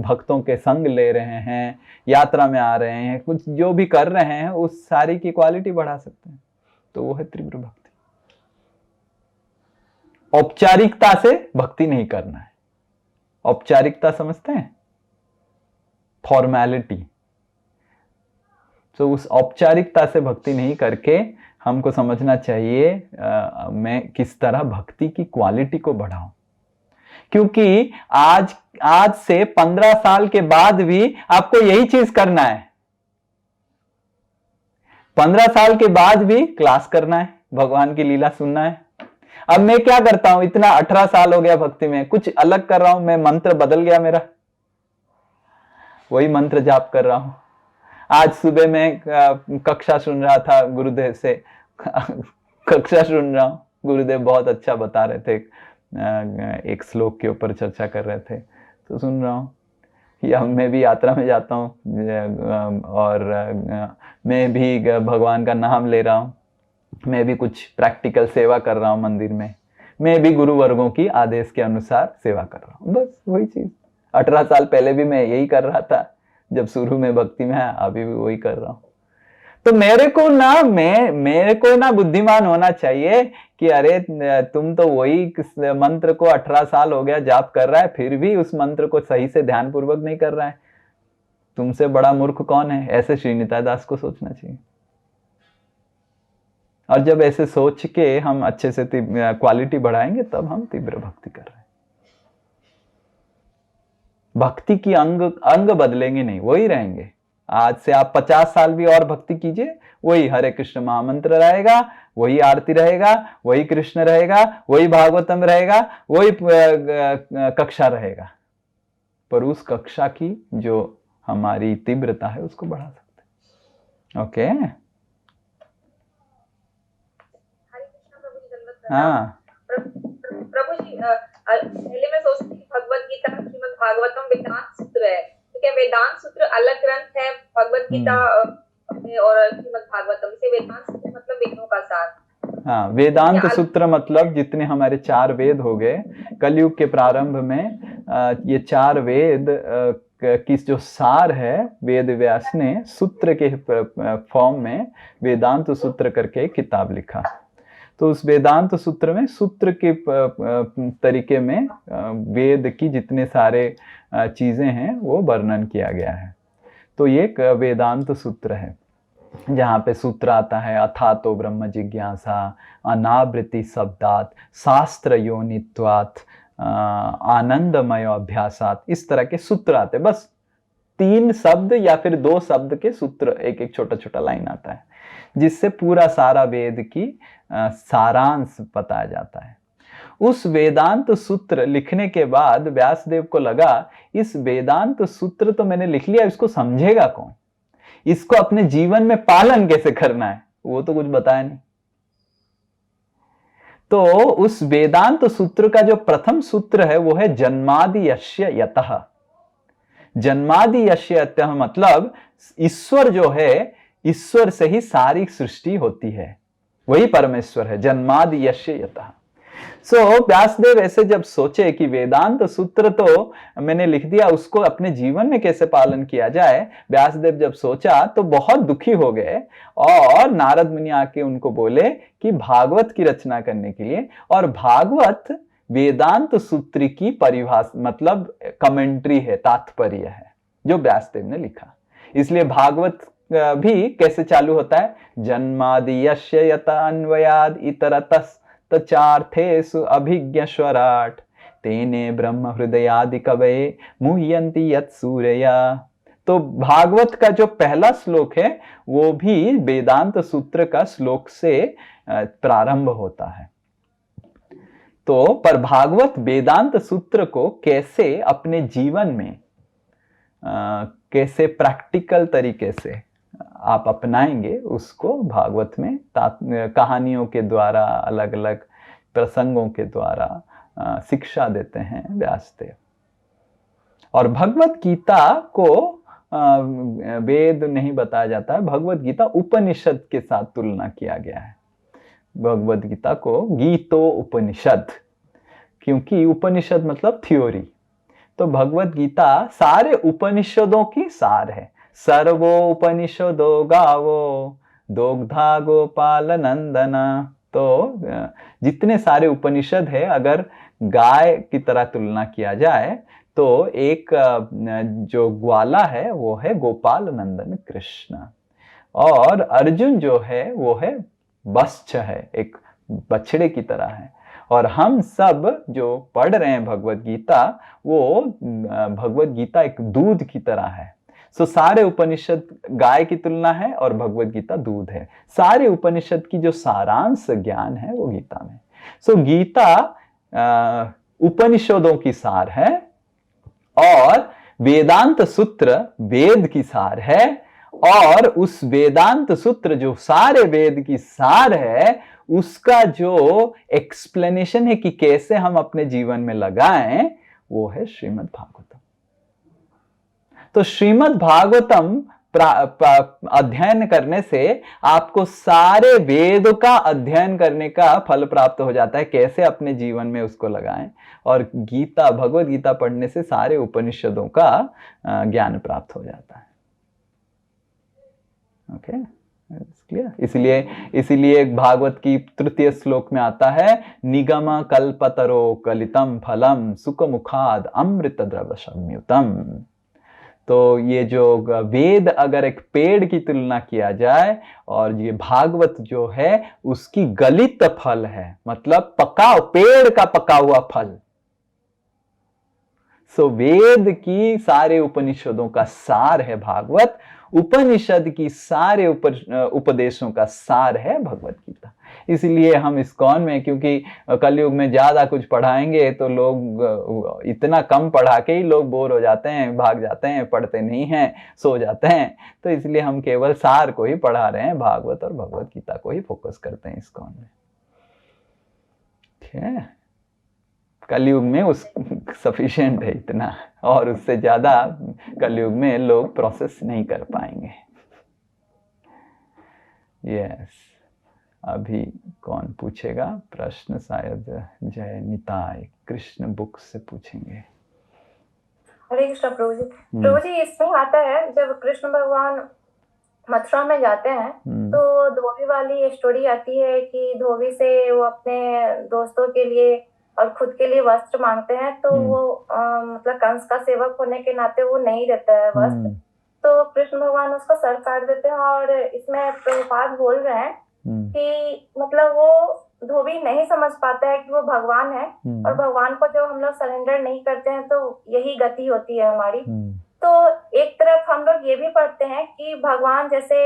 भक्तों के संग ले रहे हैं, यात्रा में आ रहे हैं, कुछ जो भी कर रहे हैं उस सारी की क्वालिटी बढ़ा सकते हैं। तो वो है तीव्र भक्ति। औपचारिकता से भक्ति नहीं करना है। औपचारिकता समझते हैं, फॉर्मेलिटी। तो उस औपचारिकता से भक्ति नहीं करके हमको समझना चाहिए मैं किस तरह भक्ति की क्वालिटी को बढ़ाऊं। क्योंकि आज से 15 साल के बाद भी आपको यही चीज करना है। 15 साल के बाद भी क्लास करना है, भगवान की लीला सुनना है। अब मैं क्या करता हूं, इतना 18 साल हो गया भक्ति में, कुछ अलग कर रहा हूं, मैं मंत्र बदल गया मेरा, वही मंत्र जाप कर रहा हूं। आज सुबह मैं कक्षा सुन रहा था गुरुदेव से, कक्षा सुन रहा हूं, गुरुदेव बहुत अच्छा बता रहे थे, एक श्लोक के ऊपर चर्चा कर रहे थे, तो सुन रहा हूं। या मैं भी यात्रा में जाता हूं और मैं भी भगवान का नाम ले रहा हूं, मैं भी कुछ प्रैक्टिकल सेवा कर रहा हूं मंदिर में, मैं भी गुरु वर्गों की आदेश के अनुसार सेवा कर रहा हूं, बस वही चीज। 18 साल पहले भी मैं यही कर रहा था, जब शुरू में भक्ति में है, अभी भी वही कर रहा हूं। तो मेरे को ना बुद्धिमान होना चाहिए कि अरे तुम तो वही मंत्र को 18 साल हो गया जाप कर रहा है, फिर भी उस मंत्र को सही से ध्यान पूर्वक नहीं कर रहा है, तुमसे बड़ा मूर्ख कौन है, ऐसे श्रीनिताई दास को सोचना चाहिए। और जब ऐसे सोच के हम अच्छे से क्वालिटी बढ़ाएंगे तब हम तीव्र भक्ति कर रहे हैं। भक्ति की अंग बदलेंगे नहीं, वही रहेंगे। आज से आप 50 साल भी और भक्ति कीजिए, वही हरे कृष्ण महामंत्र रहेगा, वही आरती रहेगा, वही कृष्ण रहेगा, वही भागवतम रहेगा, वही कक्षा रहेगा, पर उस कक्षा की जो हमारी तीव्रता है उसको बढ़ा सकते हैं। ओके, हाँ प्रभु जी, पहले मैं सोचती थी भगवत गीता श्रीमद् भागवतम वेदांत सूत्र है, तो क्या वेदांत सूत्र अलग ग्रंथ है भगवत गीता और श्रीमद् भागवतम से? वेदांत सूत्र मतलब वेदों का सार। हाँ, वेदांत सूत्र मतलब जितने हमारे 4 वेद हो गए, कलयुग के प्रारंभ में ये 4 वेद की जो सार है, वेद व्यास ने सूत्र के फॉर्म में वेदांत सूत्र करके एक किताब लिखा। तो उस वेदांत सूत्र में सूत्र के तरीके में वेद की जितने सारे चीजें हैं वो वर्णन किया गया है। तो ये एक वेदांत सूत्र है जहाँ पे सूत्र आता है अथातो ब्रह्म जिज्ञासा, अनावृत्ति शब्दात, शास्त्र योनित्वात्, आनंदमय अभ्यासात, इस तरह के सूत्र आते हैं। बस 3 शब्द या फिर 2 शब्द के सूत्र, एक एक छोटा छोटा लाइन आता है जिससे पूरा सारा वेद की सारांश बताया जाता है। उस वेदांत सूत्र लिखने के बाद व्यासदेव को लगा इस वेदांत सूत्र तो मैंने लिख लिया, इसको समझेगा कौन, इसको अपने जीवन में पालन कैसे करना है, वो तो कुछ बताया नहीं। तो उस वेदांत सूत्र का जो प्रथम सूत्र है वो है जन्मादि यस्य यतः। जन्मादि यस्य यतः मतलब ईश्वर जो है, ईश्वर से ही सारी सृष्टि होती है, वही परमेश्वर है, जन्मादि यस्य यतः। व्यासदेव ऐसे जब सोचे कि वेदांत सूत्र तो मैंने लिख दिया, उसको अपने जीवन में कैसे पालन किया जाए, व्यासदेव जब सोचा तो बहुत दुखी हो गए और नारद मुनि आके उनको बोले कि भागवत की रचना करने के लिए, और भागवत वेदांत सूत्र की परिभाषा मतलब कमेंट्री है, तात्पर्य है जो व्यासदेव ने लिखा। इसलिए भागवत भी कैसे चालू होता है, जन्मादि यस्य यतः अन्वयाद इतरतस् चार्थेषु अभिज्ञ स्वराट तेने ब्रह्म हृदयादि कवये मुह्यन्ति यत् सूर्या। तो भागवत का जो पहला श्लोक है वो भी वेदांत सूत्र का श्लोक से प्रारंभ होता है। तो पर भागवत वेदांत सूत्र को कैसे अपने जीवन में कैसे प्रैक्टिकल तरीके से आप अपनाएंगे, उसको भागवत में कहानियों के द्वारा, अलग अलग प्रसंगों के द्वारा शिक्षा देते हैं व्यासदेव। और भगवत गीता को वेद नहीं बताया जाता है, भगवत गीता उपनिषद के साथ तुलना किया गया है। भगवत गीता को गीतो उपनिषद, क्योंकि उपनिषद मतलब थ्योरी, तो भगवत गीता सारे उपनिषदों की सार है। सर्वो उपनिषदो गावो दोग्धा गोपाल नंदना। तो जितने सारे उपनिषद है, अगर गाय की तरह तुलना किया जाए तो एक जो ग्वाला है वो है गोपाल नंदन कृष्ण, और अर्जुन जो है वो है वत्स है, एक बछड़े की तरह है। और हम सब जो पढ़ रहे हैं भगवत गीता, वो भगवत गीता एक दूध की तरह है। सारे उपनिषद गाय की तुलना है और भगवत गीता दूध है। सारे उपनिषद की जो सारांश ज्ञान है वो गीता में। गीता उपनिषदों की सार है और वेदांत सूत्र वेद की सार है, और उस वेदांत सूत्र जो सारे वेद की सार है उसका जो एक्सप्लेनेशन है कि कैसे हम अपने जीवन में लगाएं, वो है श्रीमद् भागवतम। तो श्रीमद् भागवतम अध्ययन करने से आपको सारे वेद का अध्ययन करने का फल प्राप्त हो जाता है, कैसे अपने जीवन में उसको लगाएं। और गीता, भगवत गीता पढ़ने से सारे उपनिषदों का ज्ञान प्राप्त हो जाता है। ओके, इसीलिए भागवत की तृतीय श्लोक में आता है, निगम कल्पतरो कलितम फलम सुखमुखाद अमृत द्रव संयुतम। तो ये जो वेद अगर एक पेड़ की तुलना किया जाए, और ये भागवत जो है उसकी गलित फल है, मतलब पेड़ का पका हुआ फल। वेद की सारे उपनिषदों का सार है भागवत, उपनिषद की सारे उपदेशों का सार है भगवत गीता। इसलिए हम इस्कॉन में, क्योंकि कलयुग में ज्यादा कुछ पढ़ाएंगे तो लोग इतना कम पढ़ा के ही लोग बोर हो जाते हैं, भाग जाते हैं, पढ़ते नहीं हैं, सो जाते हैं। तो इसलिए हम केवल सार को ही पढ़ा रहे हैं, भागवत और भगवत गीता को ही फोकस करते हैं इस्कॉन में। ठीक है, कलयुग में उस सफिशिएंट है इतना, और उससे ज्यादा कलयुग में लोग प्रोसेस नहीं कर पाएंगे। यस, अभी कौन पूछेगा प्रश्न? शायद जय निताय कृष्ण बुक से पूछेंगे। हरे कृष्ण प्रभु जी। प्रभु जी इसमें आता है जब कृष्ण भगवान मथुरा में जाते हैं तो धोबी वाली स्टोरी आती है कि धोबी से वो अपने दोस्तों के लिए और खुद के लिए वस्त्र मांगते हैं, तो वो मतलब कंस का सेवक होने के नाते वो नहीं देता है वस्त्र, तो कृष्ण भगवान उसका सर काट देते हैं। और इसमें प्रभुपाद बोल रहे हैं कि मतलब वो धोबी नहीं समझ पाता है कि वो भगवान है, और भगवान को जब हम लोग सरेंडर नहीं करते हैं तो यही गति होती है हमारी। तो एक तरफ हम लोग ये भी पढ़ते हैं कि भगवान जैसे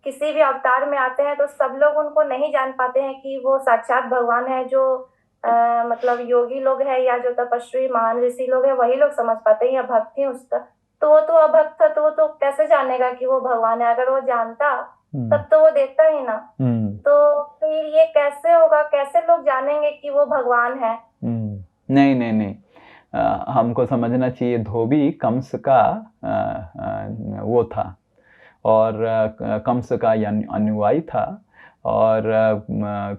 किसी भी अवतार में आते हैं तो सब लोग उनको नहीं जान पाते हैं कि वो साक्षात भगवान है। जो मतलब योगी लोग हैं या जो तपस्वी महान ऋषि लोग हैं वही लोग समझ पाते हैं, या भक्त हैं उसका, तो वो तो अभक्त था, तो वो तो कैसे जानेगा कि वो भगवान है? अगर वो जानता तब तो वो देखता ही ना। तो फिर ये कैसे होगा, कैसे लोग जानेंगे कि वो भगवान है? नहीं नहीं नहीं, हमको समझना चाहिए धोबी कंस का वो था, और कंस का अनुयायी था, और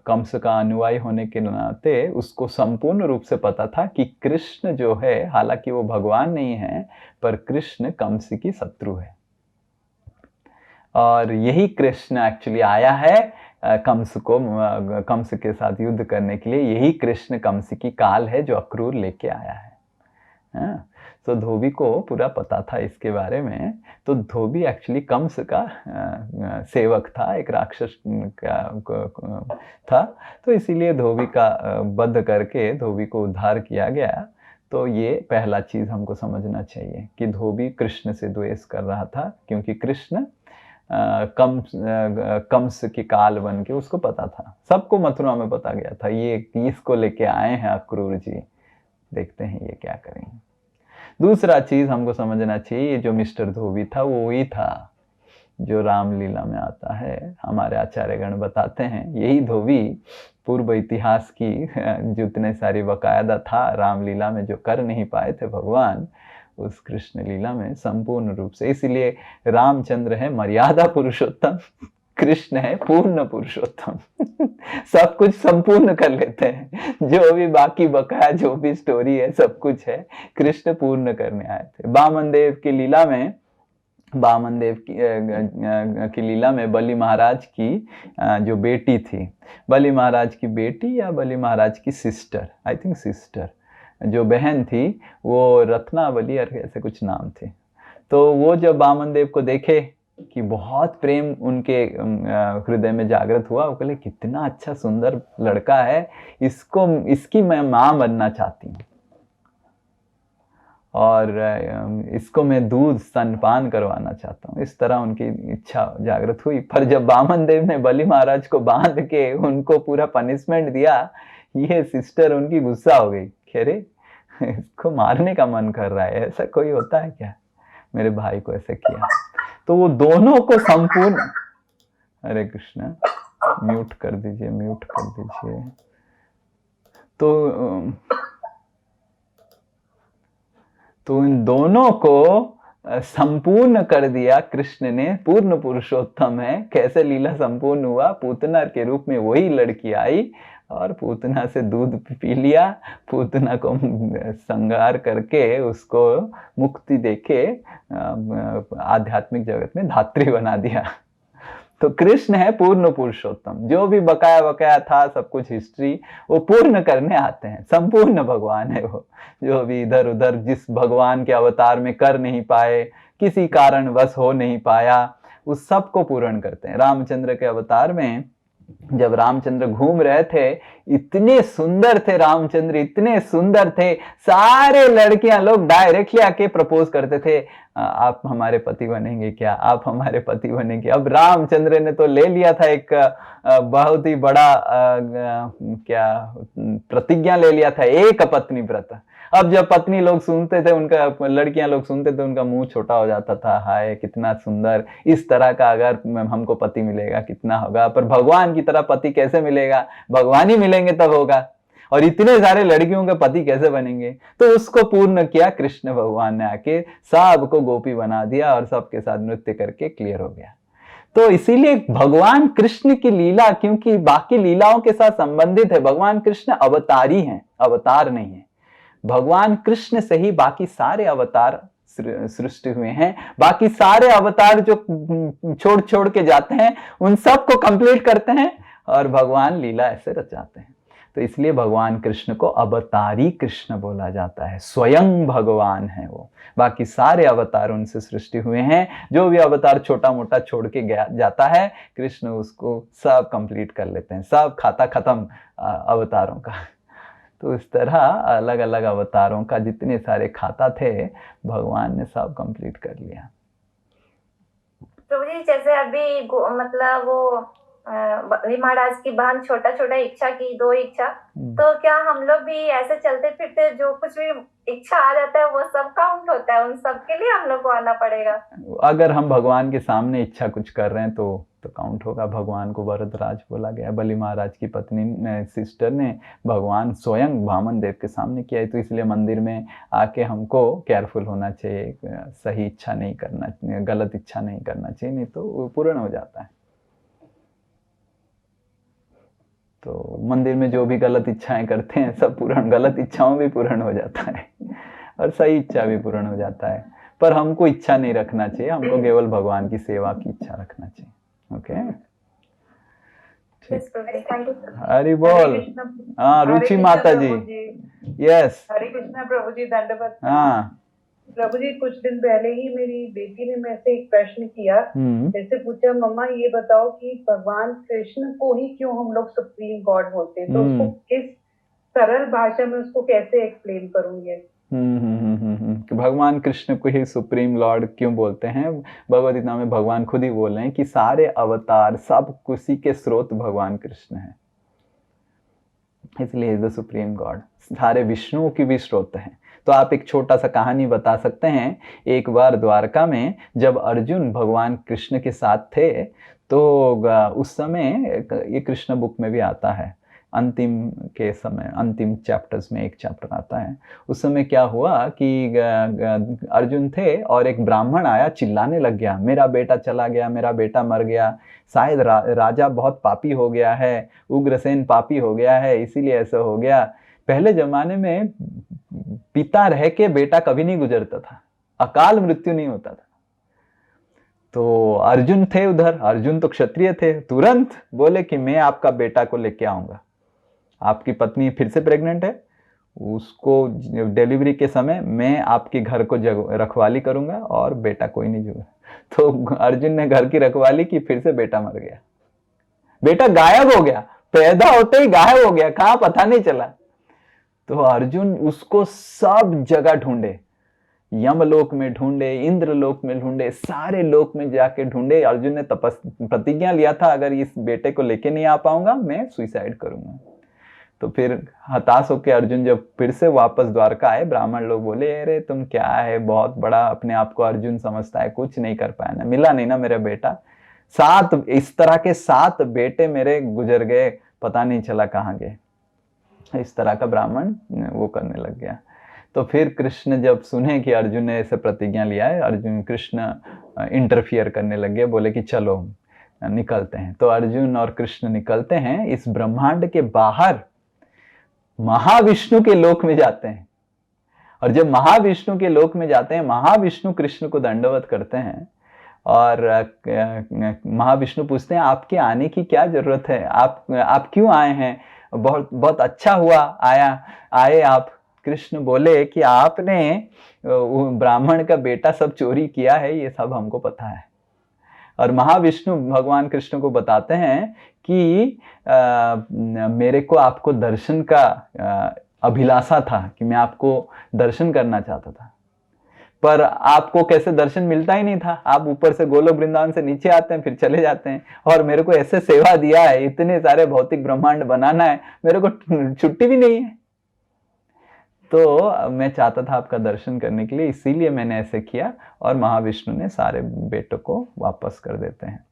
कंस का अनुयायी होने के नाते उसको संपूर्ण रूप से पता था कि कृष्ण जो है, हालांकि वो भगवान नहीं है, पर कृष्ण कंस की शत्रु है, और यही कृष्ण एक्चुअली आया है कंस के साथ युद्ध करने के लिए। यही कृष्ण कंस की काल है जो अक्रूर लेके आया है। तो धोबी को पूरा पता था इसके बारे में। तो धोबी एक्चुअली कंस का सेवक था, एक राक्षस का था, तो इसीलिए धोबी का वध करके धोबी को उद्धार किया गया। तो ये पहला चीज हमको समझना चाहिए कि धोबी कृष्ण से द्वेष कर रहा था, क्योंकि कृष्ण कंस की काल बन के उसको पता था, सबको मथुरा में पता गया था ये इसको लेके आए हैं अक्रूर जी, देखते हैं ये क्या करेंगे। दूसरा चीज हमको समझना चाहिए, जो मिस्टर धोबी था वो वही था जो रामलीला में आता है। हमारे आचार्यगण बताते हैं यही धोबी पूर्व इतिहास की जितने सारी बकायदा था रामलीला में जो कर नहीं पाए थे भगवान, उस कृष्ण लीला में संपूर्ण रूप से। इसलिए रामचंद्र है मर्यादा पुरुषोत्तम, कृष्ण है पूर्ण पुरुषोत्तम। सब कुछ संपूर्ण कर लेते हैं, जो भी बाकी बकाया जो भी स्टोरी है सब कुछ है, कृष्ण पूर्ण करने आए थे। वामन देव की लीला में, वामन देव की लीला में बलि महाराज की जो बेटी थी, बलि महाराज की बेटी या बलि महाराज की सिस्टर, आई थिंक सिस्टर, जो बहन थी वो रत्नावली और ऐसे कुछ नाम थे। तो वो जब वामन देव को देखे कि बहुत प्रेम उनके हृदय में जागृत हुआ, वो कहले कितना अच्छा सुंदर लड़का है, इसकी मैं माँ बनना चाहती हूँ, और इसको मैं दूध स्तनपान करवाना चाहता हूँ। इस तरह उनकी इच्छा जागृत हुई। पर जब वामन देव ने बलि महाराज को बांध के उनको पूरा पनिशमेंट दिया, ये सिस्टर उनकी गुस्सा हो गई, अरे इसको मारने का मन कर रहा है, ऐसा कोई होता है क्या, मेरे भाई को ऐसे किया। तो वो दोनों को संपूर्ण, हरे कृष्ण, म्यूट कर दीजिए, म्यूट कर दीजिए। तो इन दोनों को संपूर्ण कर दिया कृष्ण ने, पूर्ण पुरुषोत्तम है। कैसे लीला संपूर्ण हुआ, पूतना के रूप में वही लड़की आई और पूतना से दूध पी लिया, पूतना को संहार करके उसको मुक्ति देके आध्यात्मिक जगत में धात्री बना दिया। तो कृष्ण है पूर्ण पुरुषोत्तम, जो भी बकाया था सब कुछ हिस्ट्री वो पूर्ण करने आते हैं, संपूर्ण भगवान है वो। जो भी इधर उधर जिस भगवान के अवतार में कर नहीं पाए, किसी कारणवश हो नहीं पाया, उस सब को पूर्ण करते हैं। रामचंद्र के अवतार में जब रामचंद्र घूम रहे थे, इतने सुंदर थे रामचंद्र, इतने सुंदर थे, सारे लड़कियां लोग डायरेक्टली आके प्रपोज करते थे, आप हमारे पति बनेंगे क्या, आप हमारे पति बनेंगे। अब रामचंद्र ने तो ले लिया था एक बहुत ही बड़ा क्या प्रतिज्ञा ले लिया था, एक पत्नी व्रत। अब जब पत्नी लोग सुनते थे, उनका लड़कियां लोग सुनते थे, उनका मुंह छोटा हो जाता था, हाय कितना सुंदर, इस तरह का अगर हमको पति मिलेगा कितना होगा। पर भगवान की तरह पति कैसे मिलेगा, भगवान ही मिलेंगे तब होगा, और इतने सारे लड़कियों के पति कैसे बनेंगे। तो उसको पूर्ण किया कृष्ण भगवान ने आके, सबको गोपी बना दिया और सबके साथ नृत्य करके क्लियर हो गया। तो इसीलिए भगवान कृष्ण की लीला, क्योंकि बाकी लीलाओं के साथ संबंधित है, भगवान कृष्ण अवतारी हैं, अवतार नहीं है। भगवान कृष्ण से ही बाकी सारे अवतार सृष्टि हुए हैं। बाकी सारे अवतार जो छोड़ छोड़ के जाते हैं उन सबको कंप्लीट करते हैं और भगवान लीला ऐसे रचाते हैं। तो इसलिए भगवान कृष्ण को अवतारी कृष्ण बोला जाता है, स्वयं भगवान है वो। बाकी सारे अवतार उनसे सृष्टि हुए हैं। जो भी अवतार छोटा मोटा छोड़ के गया जाता है, कृष्ण उसको सब कंप्लीट कर लेते हैं, सब खाता खत्म अवतारों का। तो इस तरह अलग अलग अवतारों का जितने सारे खाता थे भगवान ने सब कंप्लीट कर लिया। प्रभु जी जैसे अभी मतलब वो बलि महाराज की बहन छोटा छोटा इच्छा की, 2 इच्छा, तो क्या हम लोग भी ऐसे चलते फिरते जो कुछ भी इच्छा आ जाता है वो सब काउंट होता है, उन सब के लिए हम लोग को आना पड़ेगा? अगर हम भगवान के सामने इच्छा कुछ कर रहे हैं तो काउंट होगा। भगवान को वरदराज बोला गया। बलि महाराज की पत्नी ने, सिस्टर ने भगवान स्वयं वामन देव के सामने किया है। तो इसलिए मंदिर में आके हमको केयरफुल होना चाहिए, सही इच्छा नहीं करना, गलत इच्छा नहीं करना चाहिए, नहीं तो वो पूर्ण हो जाता है। तो मंदिर में जो भी गलत इच्छाएं करते हैं सब पूर्ण, गलत इच्छाओं भी पूर्ण हो जाता है और सही इच्छा भी पूर्ण हो जाता है। पर हमको इच्छा नहीं रखना चाहिए, हमको केवल भगवान की सेवा की इच्छा रखना चाहिए। ओके, हरि बोल। हाँ, रुचि माता जी, यस। हरे कृष्णा प्रभु जी, दंडवत। हाँ प्रभु जी, कुछ दिन पहले ही मेरी बेटी ने मेरे से एक प्रश्न किया। जैसे पूछा, मम्मा ये बताओ कि भगवान कृष्ण को ही क्यों हम लोग सुप्रीम गॉड बोलते हैं, तो उसको किस सरल भाषा में उसको कैसे एक्सप्लेन करूँ ये? भगवान कृष्ण को ही सुप्रीम लॉर्ड क्यों बोलते हैं? भगवद गीता में भगवान खुद ही बोल रहे हैं कि सारे अवतार सब कुछ के स्रोत भगवान कृष्ण है, इसलिए द सुप्रीम गॉड। सारे विष्णुओं की भी स्रोत है। तो आप एक छोटा सा कहानी बता सकते हैं। एक बार द्वारका में जब अर्जुन भगवान कृष्ण के साथ थे तो उस समय ये कृष्ण बुक में भी आता है, अंतिम के समय, अंतिम चैप्टर्स में एक चैप्टर आता है। उस समय क्या हुआ कि अर्जुन थे और एक ब्राह्मण आया, चिल्लाने लग गया, मेरा बेटा चला गया, मेरा बेटा मर गया, शायद राजा बहुत पापी हो गया है, उग्रसेन पापी हो गया है, इसीलिए ऐसा हो गया। पहले जमाने में पिता रह के बेटा कभी नहीं गुजरता था, अकाल मृत्यु नहीं होता था। तो अर्जुन थे उधर, अर्जुन तो क्षत्रिय थे, तुरंत बोले कि मैं आपका बेटा को लेके आऊंगा। आपकी पत्नी फिर से प्रेग्नेंट है, उसको डिलीवरी के समय मैं आपके घर को रखवाली करूंगा और बेटा कोई नहीं जुड़ा। तो अर्जुन ने घर की रखवाली की, फिर से बेटा मर गया, बेटा गायब हो गया, पैदा होते ही गायब हो गया, कहाँ पता नहीं चला। तो अर्जुन उसको सब जगह ढूंढे, यमलोक में ढूंढे, इंद्रलोक में ढूंढे, सारे लोक में जाके ढूंढे। अर्जुन ने प्रतिज्ञा लिया था, अगर इस बेटे को लेके नहीं आ पाऊंगा मैं सुसाइड करूंगा। तो फिर हताश होकर अर्जुन जब फिर से वापस द्वारका आए, ब्राह्मण लोग बोले, अरे तुम क्या है, बहुत बड़ा अपने आप को अर्जुन समझता है, कुछ नहीं कर पाया ना, मिला नहीं ना मेरा बेटा। 7 इस तरह के 7 बेटे मेरे गुजर गए, पता नहीं चला कहाँ गए। इस तरह का ब्राह्मण वो करने लग गया। तो फिर कृष्ण जब सुने कि अर्जुन ने ऐसे प्रतिज्ञा लिया है, अर्जुन कृष्ण इंटरफियर करने लग गए, बोले कि चलो निकलते हैं। तो अर्जुन और कृष्ण निकलते हैं, इस ब्रह्मांड के बाहर महाविष्णु के लोक में जाते हैं। और जब महाविष्णु के लोक में जाते हैं, महाविष्णु कृष्ण को दंडवत करते हैं और महाविष्णु पूछते हैं, आपके आने की क्या जरूरत है, आप क्यों आए हैं, बहुत बहुत अच्छा हुआ आए आप। कृष्ण बोले कि आपने ब्राह्मण का बेटा सब चोरी किया है, ये सब हमको पता है। और महाविष्णु भगवान कृष्ण को बताते हैं कि मेरे को आपको दर्शन का अभिलाषा था, कि मैं आपको दर्शन करना चाहता था, पर आपको कैसे दर्शन मिलता ही नहीं था। आप ऊपर से गोलोक वृंदावन से नीचे आते हैं, फिर चले जाते हैं, और मेरे को ऐसे सेवा दिया है, इतने सारे भौतिक ब्रह्मांड बनाना है, मेरे को छुट्टी भी नहीं है। तो मैं चाहता था आपका दर्शन करने के लिए, इसीलिए मैंने ऐसे किया। और महाविष्णु ने सारे बेटों को वापस कर देते हैं।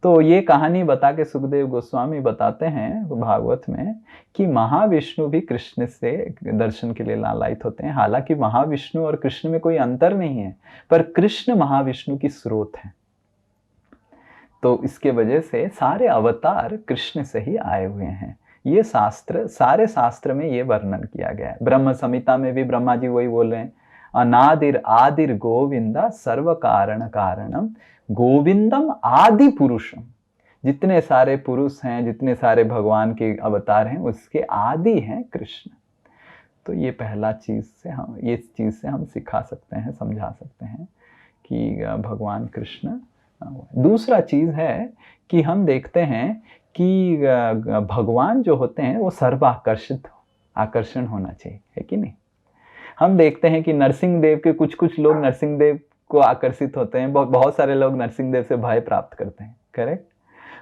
तो ये कहानी बता के सुखदेव गोस्वामी बताते हैं भागवत में कि महाविष्णु भी कृष्ण से दर्शन के लिए लालायित होते हैं। हालांकि महाविष्णु और कृष्ण में कोई अंतर नहीं है, पर कृष्ण महाविष्णु की स्रोत है। तो इसके वजह से सारे अवतार कृष्ण से ही आए हुए हैं, ये शास्त्र, सारे शास्त्र में ये वर्णन किया गया है। ब्रह्म संहिता में भी ब्रह्मा जी वही बोल रहे हैं, अनादिर आदिर गोविंदा सर्व कारण कारणम गोविंदम आदि पुरुषम। जितने सारे पुरुष हैं, जितने सारे भगवान के अवतार हैं, उसके आदि हैं कृष्ण। तो ये पहला चीज से हम, ये चीज से हम सिखा सकते हैं, समझा सकते हैं कि भगवान कृष्ण। दूसरा चीज है कि हम देखते हैं कि भगवान जो होते हैं वो सर्व आकर्षण होना चाहिए, है कि नहीं। हम देखते हैं कि नरसिंह देव के कुछ लोग नरसिंह देव को आकर्षित होते हैं, बहुत सारे लोग नरसिंह देव से भय प्राप्त करते हैं, करेक्ट।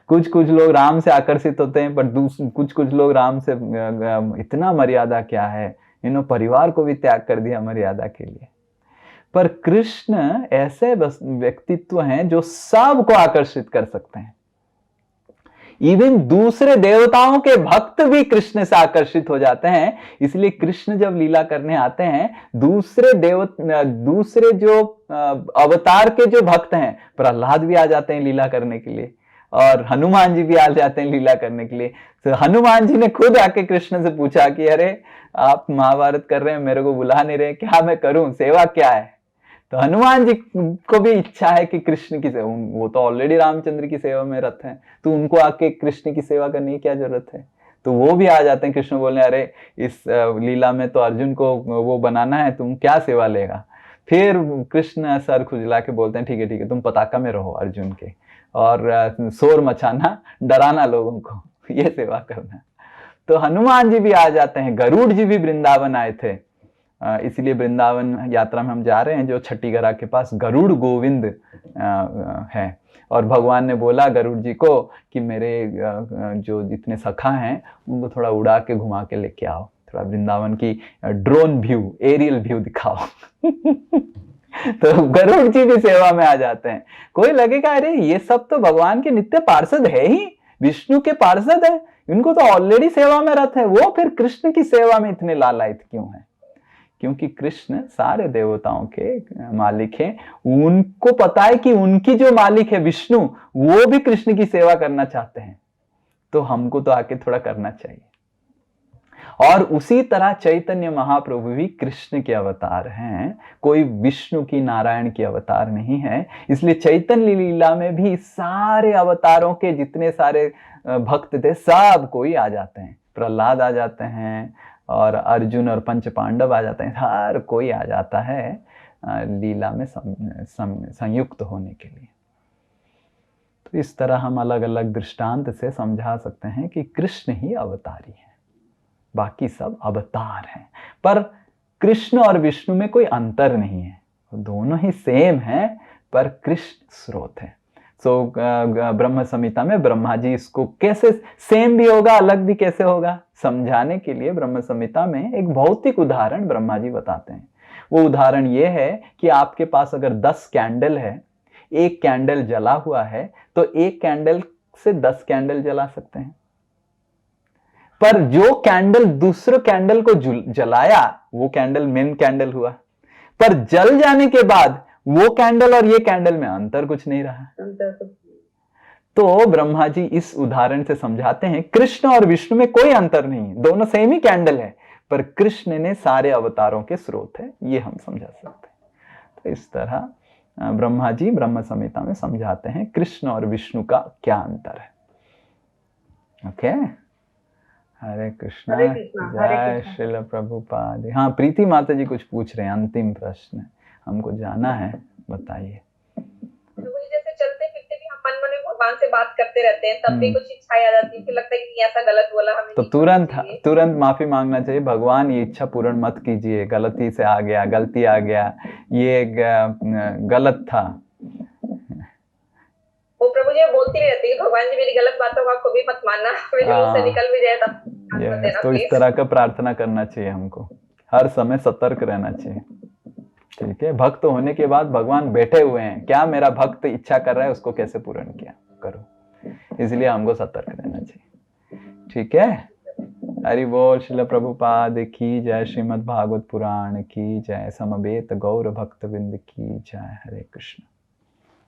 कुछ लोग राम से आकर्षित होते हैं, पर कुछ लोग राम से इतना मर्यादा क्या है, इन्होंने परिवार को भी त्याग कर दिया मर्यादा के लिए। पर कृष्ण ऐसे व्यक्तित्व हैं जो सबको आकर्षित कर सकते हैं। इवन दूसरे देवताओं के भक्त भी कृष्ण से आकर्षित हो जाते हैं। इसलिए कृष्ण जब लीला करने आते हैं, दूसरे जो अवतार के जो भक्त हैं, प्रहलाद भी आ जाते हैं लीला करने के लिए, और हनुमान जी भी आ जाते हैं लीला करने के लिए। तो हनुमान जी ने खुद आके कृष्ण से पूछा कि अरे आप महाभारत कर रहे हैं, मेरे को बुला नहीं रहे, क्या मैं करूं, सेवा क्या है। तो हनुमान जी को भी इच्छा है कि कृष्ण की सेवा, वो तो ऑलरेडी रामचंद्र की सेवा में रत हैं, तो उनको आके कृष्ण की सेवा करने की क्या जरूरत है। तो वो भी आ जाते हैं। कृष्ण बोले अरे इस लीला में तो अर्जुन को वो बनाना है, तुम क्या सेवा लेगा। फिर कृष्ण सर खुजला के बोलते हैं ठीक है तुम पताका में रहो अर्जुन के, और शोर मचाना, डराना लोगों को, ये सेवा करना। तो हनुमान जी भी आ जाते हैं। गरुड़ जी भी वृंदावन आए थे, इसलिए वृंदावन यात्रा में हम जा रहे हैं, जो छठी घरा के पास गरुड़ गोविंद है। और भगवान ने बोला गरुड़ जी को कि मेरे जो जितने सखा हैं उनको थोड़ा उड़ा के घुमा के लेके आओ, थोड़ा वृंदावन की ड्रोन व्यू, एरियल व्यू दिखाओ। तो गरुड़ जी भी सेवा में आ जाते हैं। कोई लगेगा अरे ये सब तो भगवान के नित्य पार्षद है ही, विष्णु के पार्षद है, इनको तो ऑलरेडी सेवा में रत है, वो फिर कृष्ण की सेवा में इतने लालायित क्यों है। क्योंकि कृष्ण सारे देवताओं के मालिक हैं। उनको पता है कि उनकी जो मालिक है विष्णु, वो भी कृष्ण की सेवा करना चाहते हैं, तो हमको तो आके थोड़ा करना चाहिए। और उसी तरह चैतन्य महाप्रभु भी कृष्ण के अवतार हैं, कोई विष्णु की नारायण की अवतार नहीं है। इसलिए चैतन्य लीला में भी सारे अवतारों के जितने सारे भक्त थे सब कोई आ जाते हैं। प्रहलाद आ जाते हैं, और अर्जुन और पंच पांडव आ जाते हैं, हर कोई आ जाता है लीला में संयुक्त होने के लिए। तो इस तरह हम अलग अलग दृष्टांत से समझा सकते हैं कि कृष्ण ही अवतारी है, बाकी सब अवतार हैं। पर कृष्ण और विष्णु में कोई अंतर नहीं है, दोनों ही सेम हैं, पर कृष्ण स्रोत है। ब्रह्म संहिता में ब्रह्मा जी इसको कैसे सेम भी होगा अलग भी कैसे होगा समझाने के लिए ब्रह्म संहिता में एक भौतिक उदाहरण ब्रह्मा जी बताते हैं। वो उदाहरण ये है कि आपके पास अगर 10 कैंडल है, एक कैंडल जला हुआ है, तो एक कैंडल से 10 कैंडल जला सकते हैं। पर जो कैंडल दूसरे कैंडल को जलाया, वो कैंडल मेन कैंडल हुआ। पर जल जाने के बाद वो कैंडल और ये कैंडल में अंतर कुछ नहीं रहा। तो ब्रह्मा जी इस उदाहरण से समझाते हैं कृष्ण और विष्णु में कोई अंतर नहीं है, दोनों सेम ही कैंडल है, पर कृष्ण ने सारे अवतारों के स्रोत है, ये हम समझा सकते हैं। तो इस तरह ब्रह्मा जी ब्रह्म संहिता में समझाते हैं कृष्ण और विष्णु का क्या अंतर है। ओके, हरे कृष्णा, जय श्रील प्रभुपाद। हाँ, प्रीति माता जी कुछ पूछ रहे हैं, अंतिम प्रश्न हमको जाना है, बताइए। जैसे चलते फिरते भी हम मन में भगवान से बात करते रहते हैं, तब भी कुछ इच्छाएं आ जाती है, फिर लगता है कि ऐसा गलत बोला, हमें तो तुरंत माफी मांगना चाहिए। भगवान ये इच्छा पूर्ण मत कीजिए, गलती से आ गया, गलती आ गया, ये गलत था। वो प्रभु जी बोलती रहती है भगवान जी मेरी गलत बातों को आपको भी मत मानना, मेरे मुंह से निकल भी जाए तब तो इस तरह का प्रार्थना करना चाहिए हमको, हर समय सतर्क रहना चाहिए। ठीक है, भक्त होने के बाद भगवान बैठे हुए हैं, क्या मेरा भक्त इच्छा कर रहा है उसको कैसे पूर्ण किया करो, इसलिए हमको सतर्क रहना चाहिए। ठीक है, हरि बोल। श्रील प्रभुपाद की जय, श्रीमद् भागवत पुराण की जय, समवेत गौर भक्त वृंद की जय। हरे कृष्ण।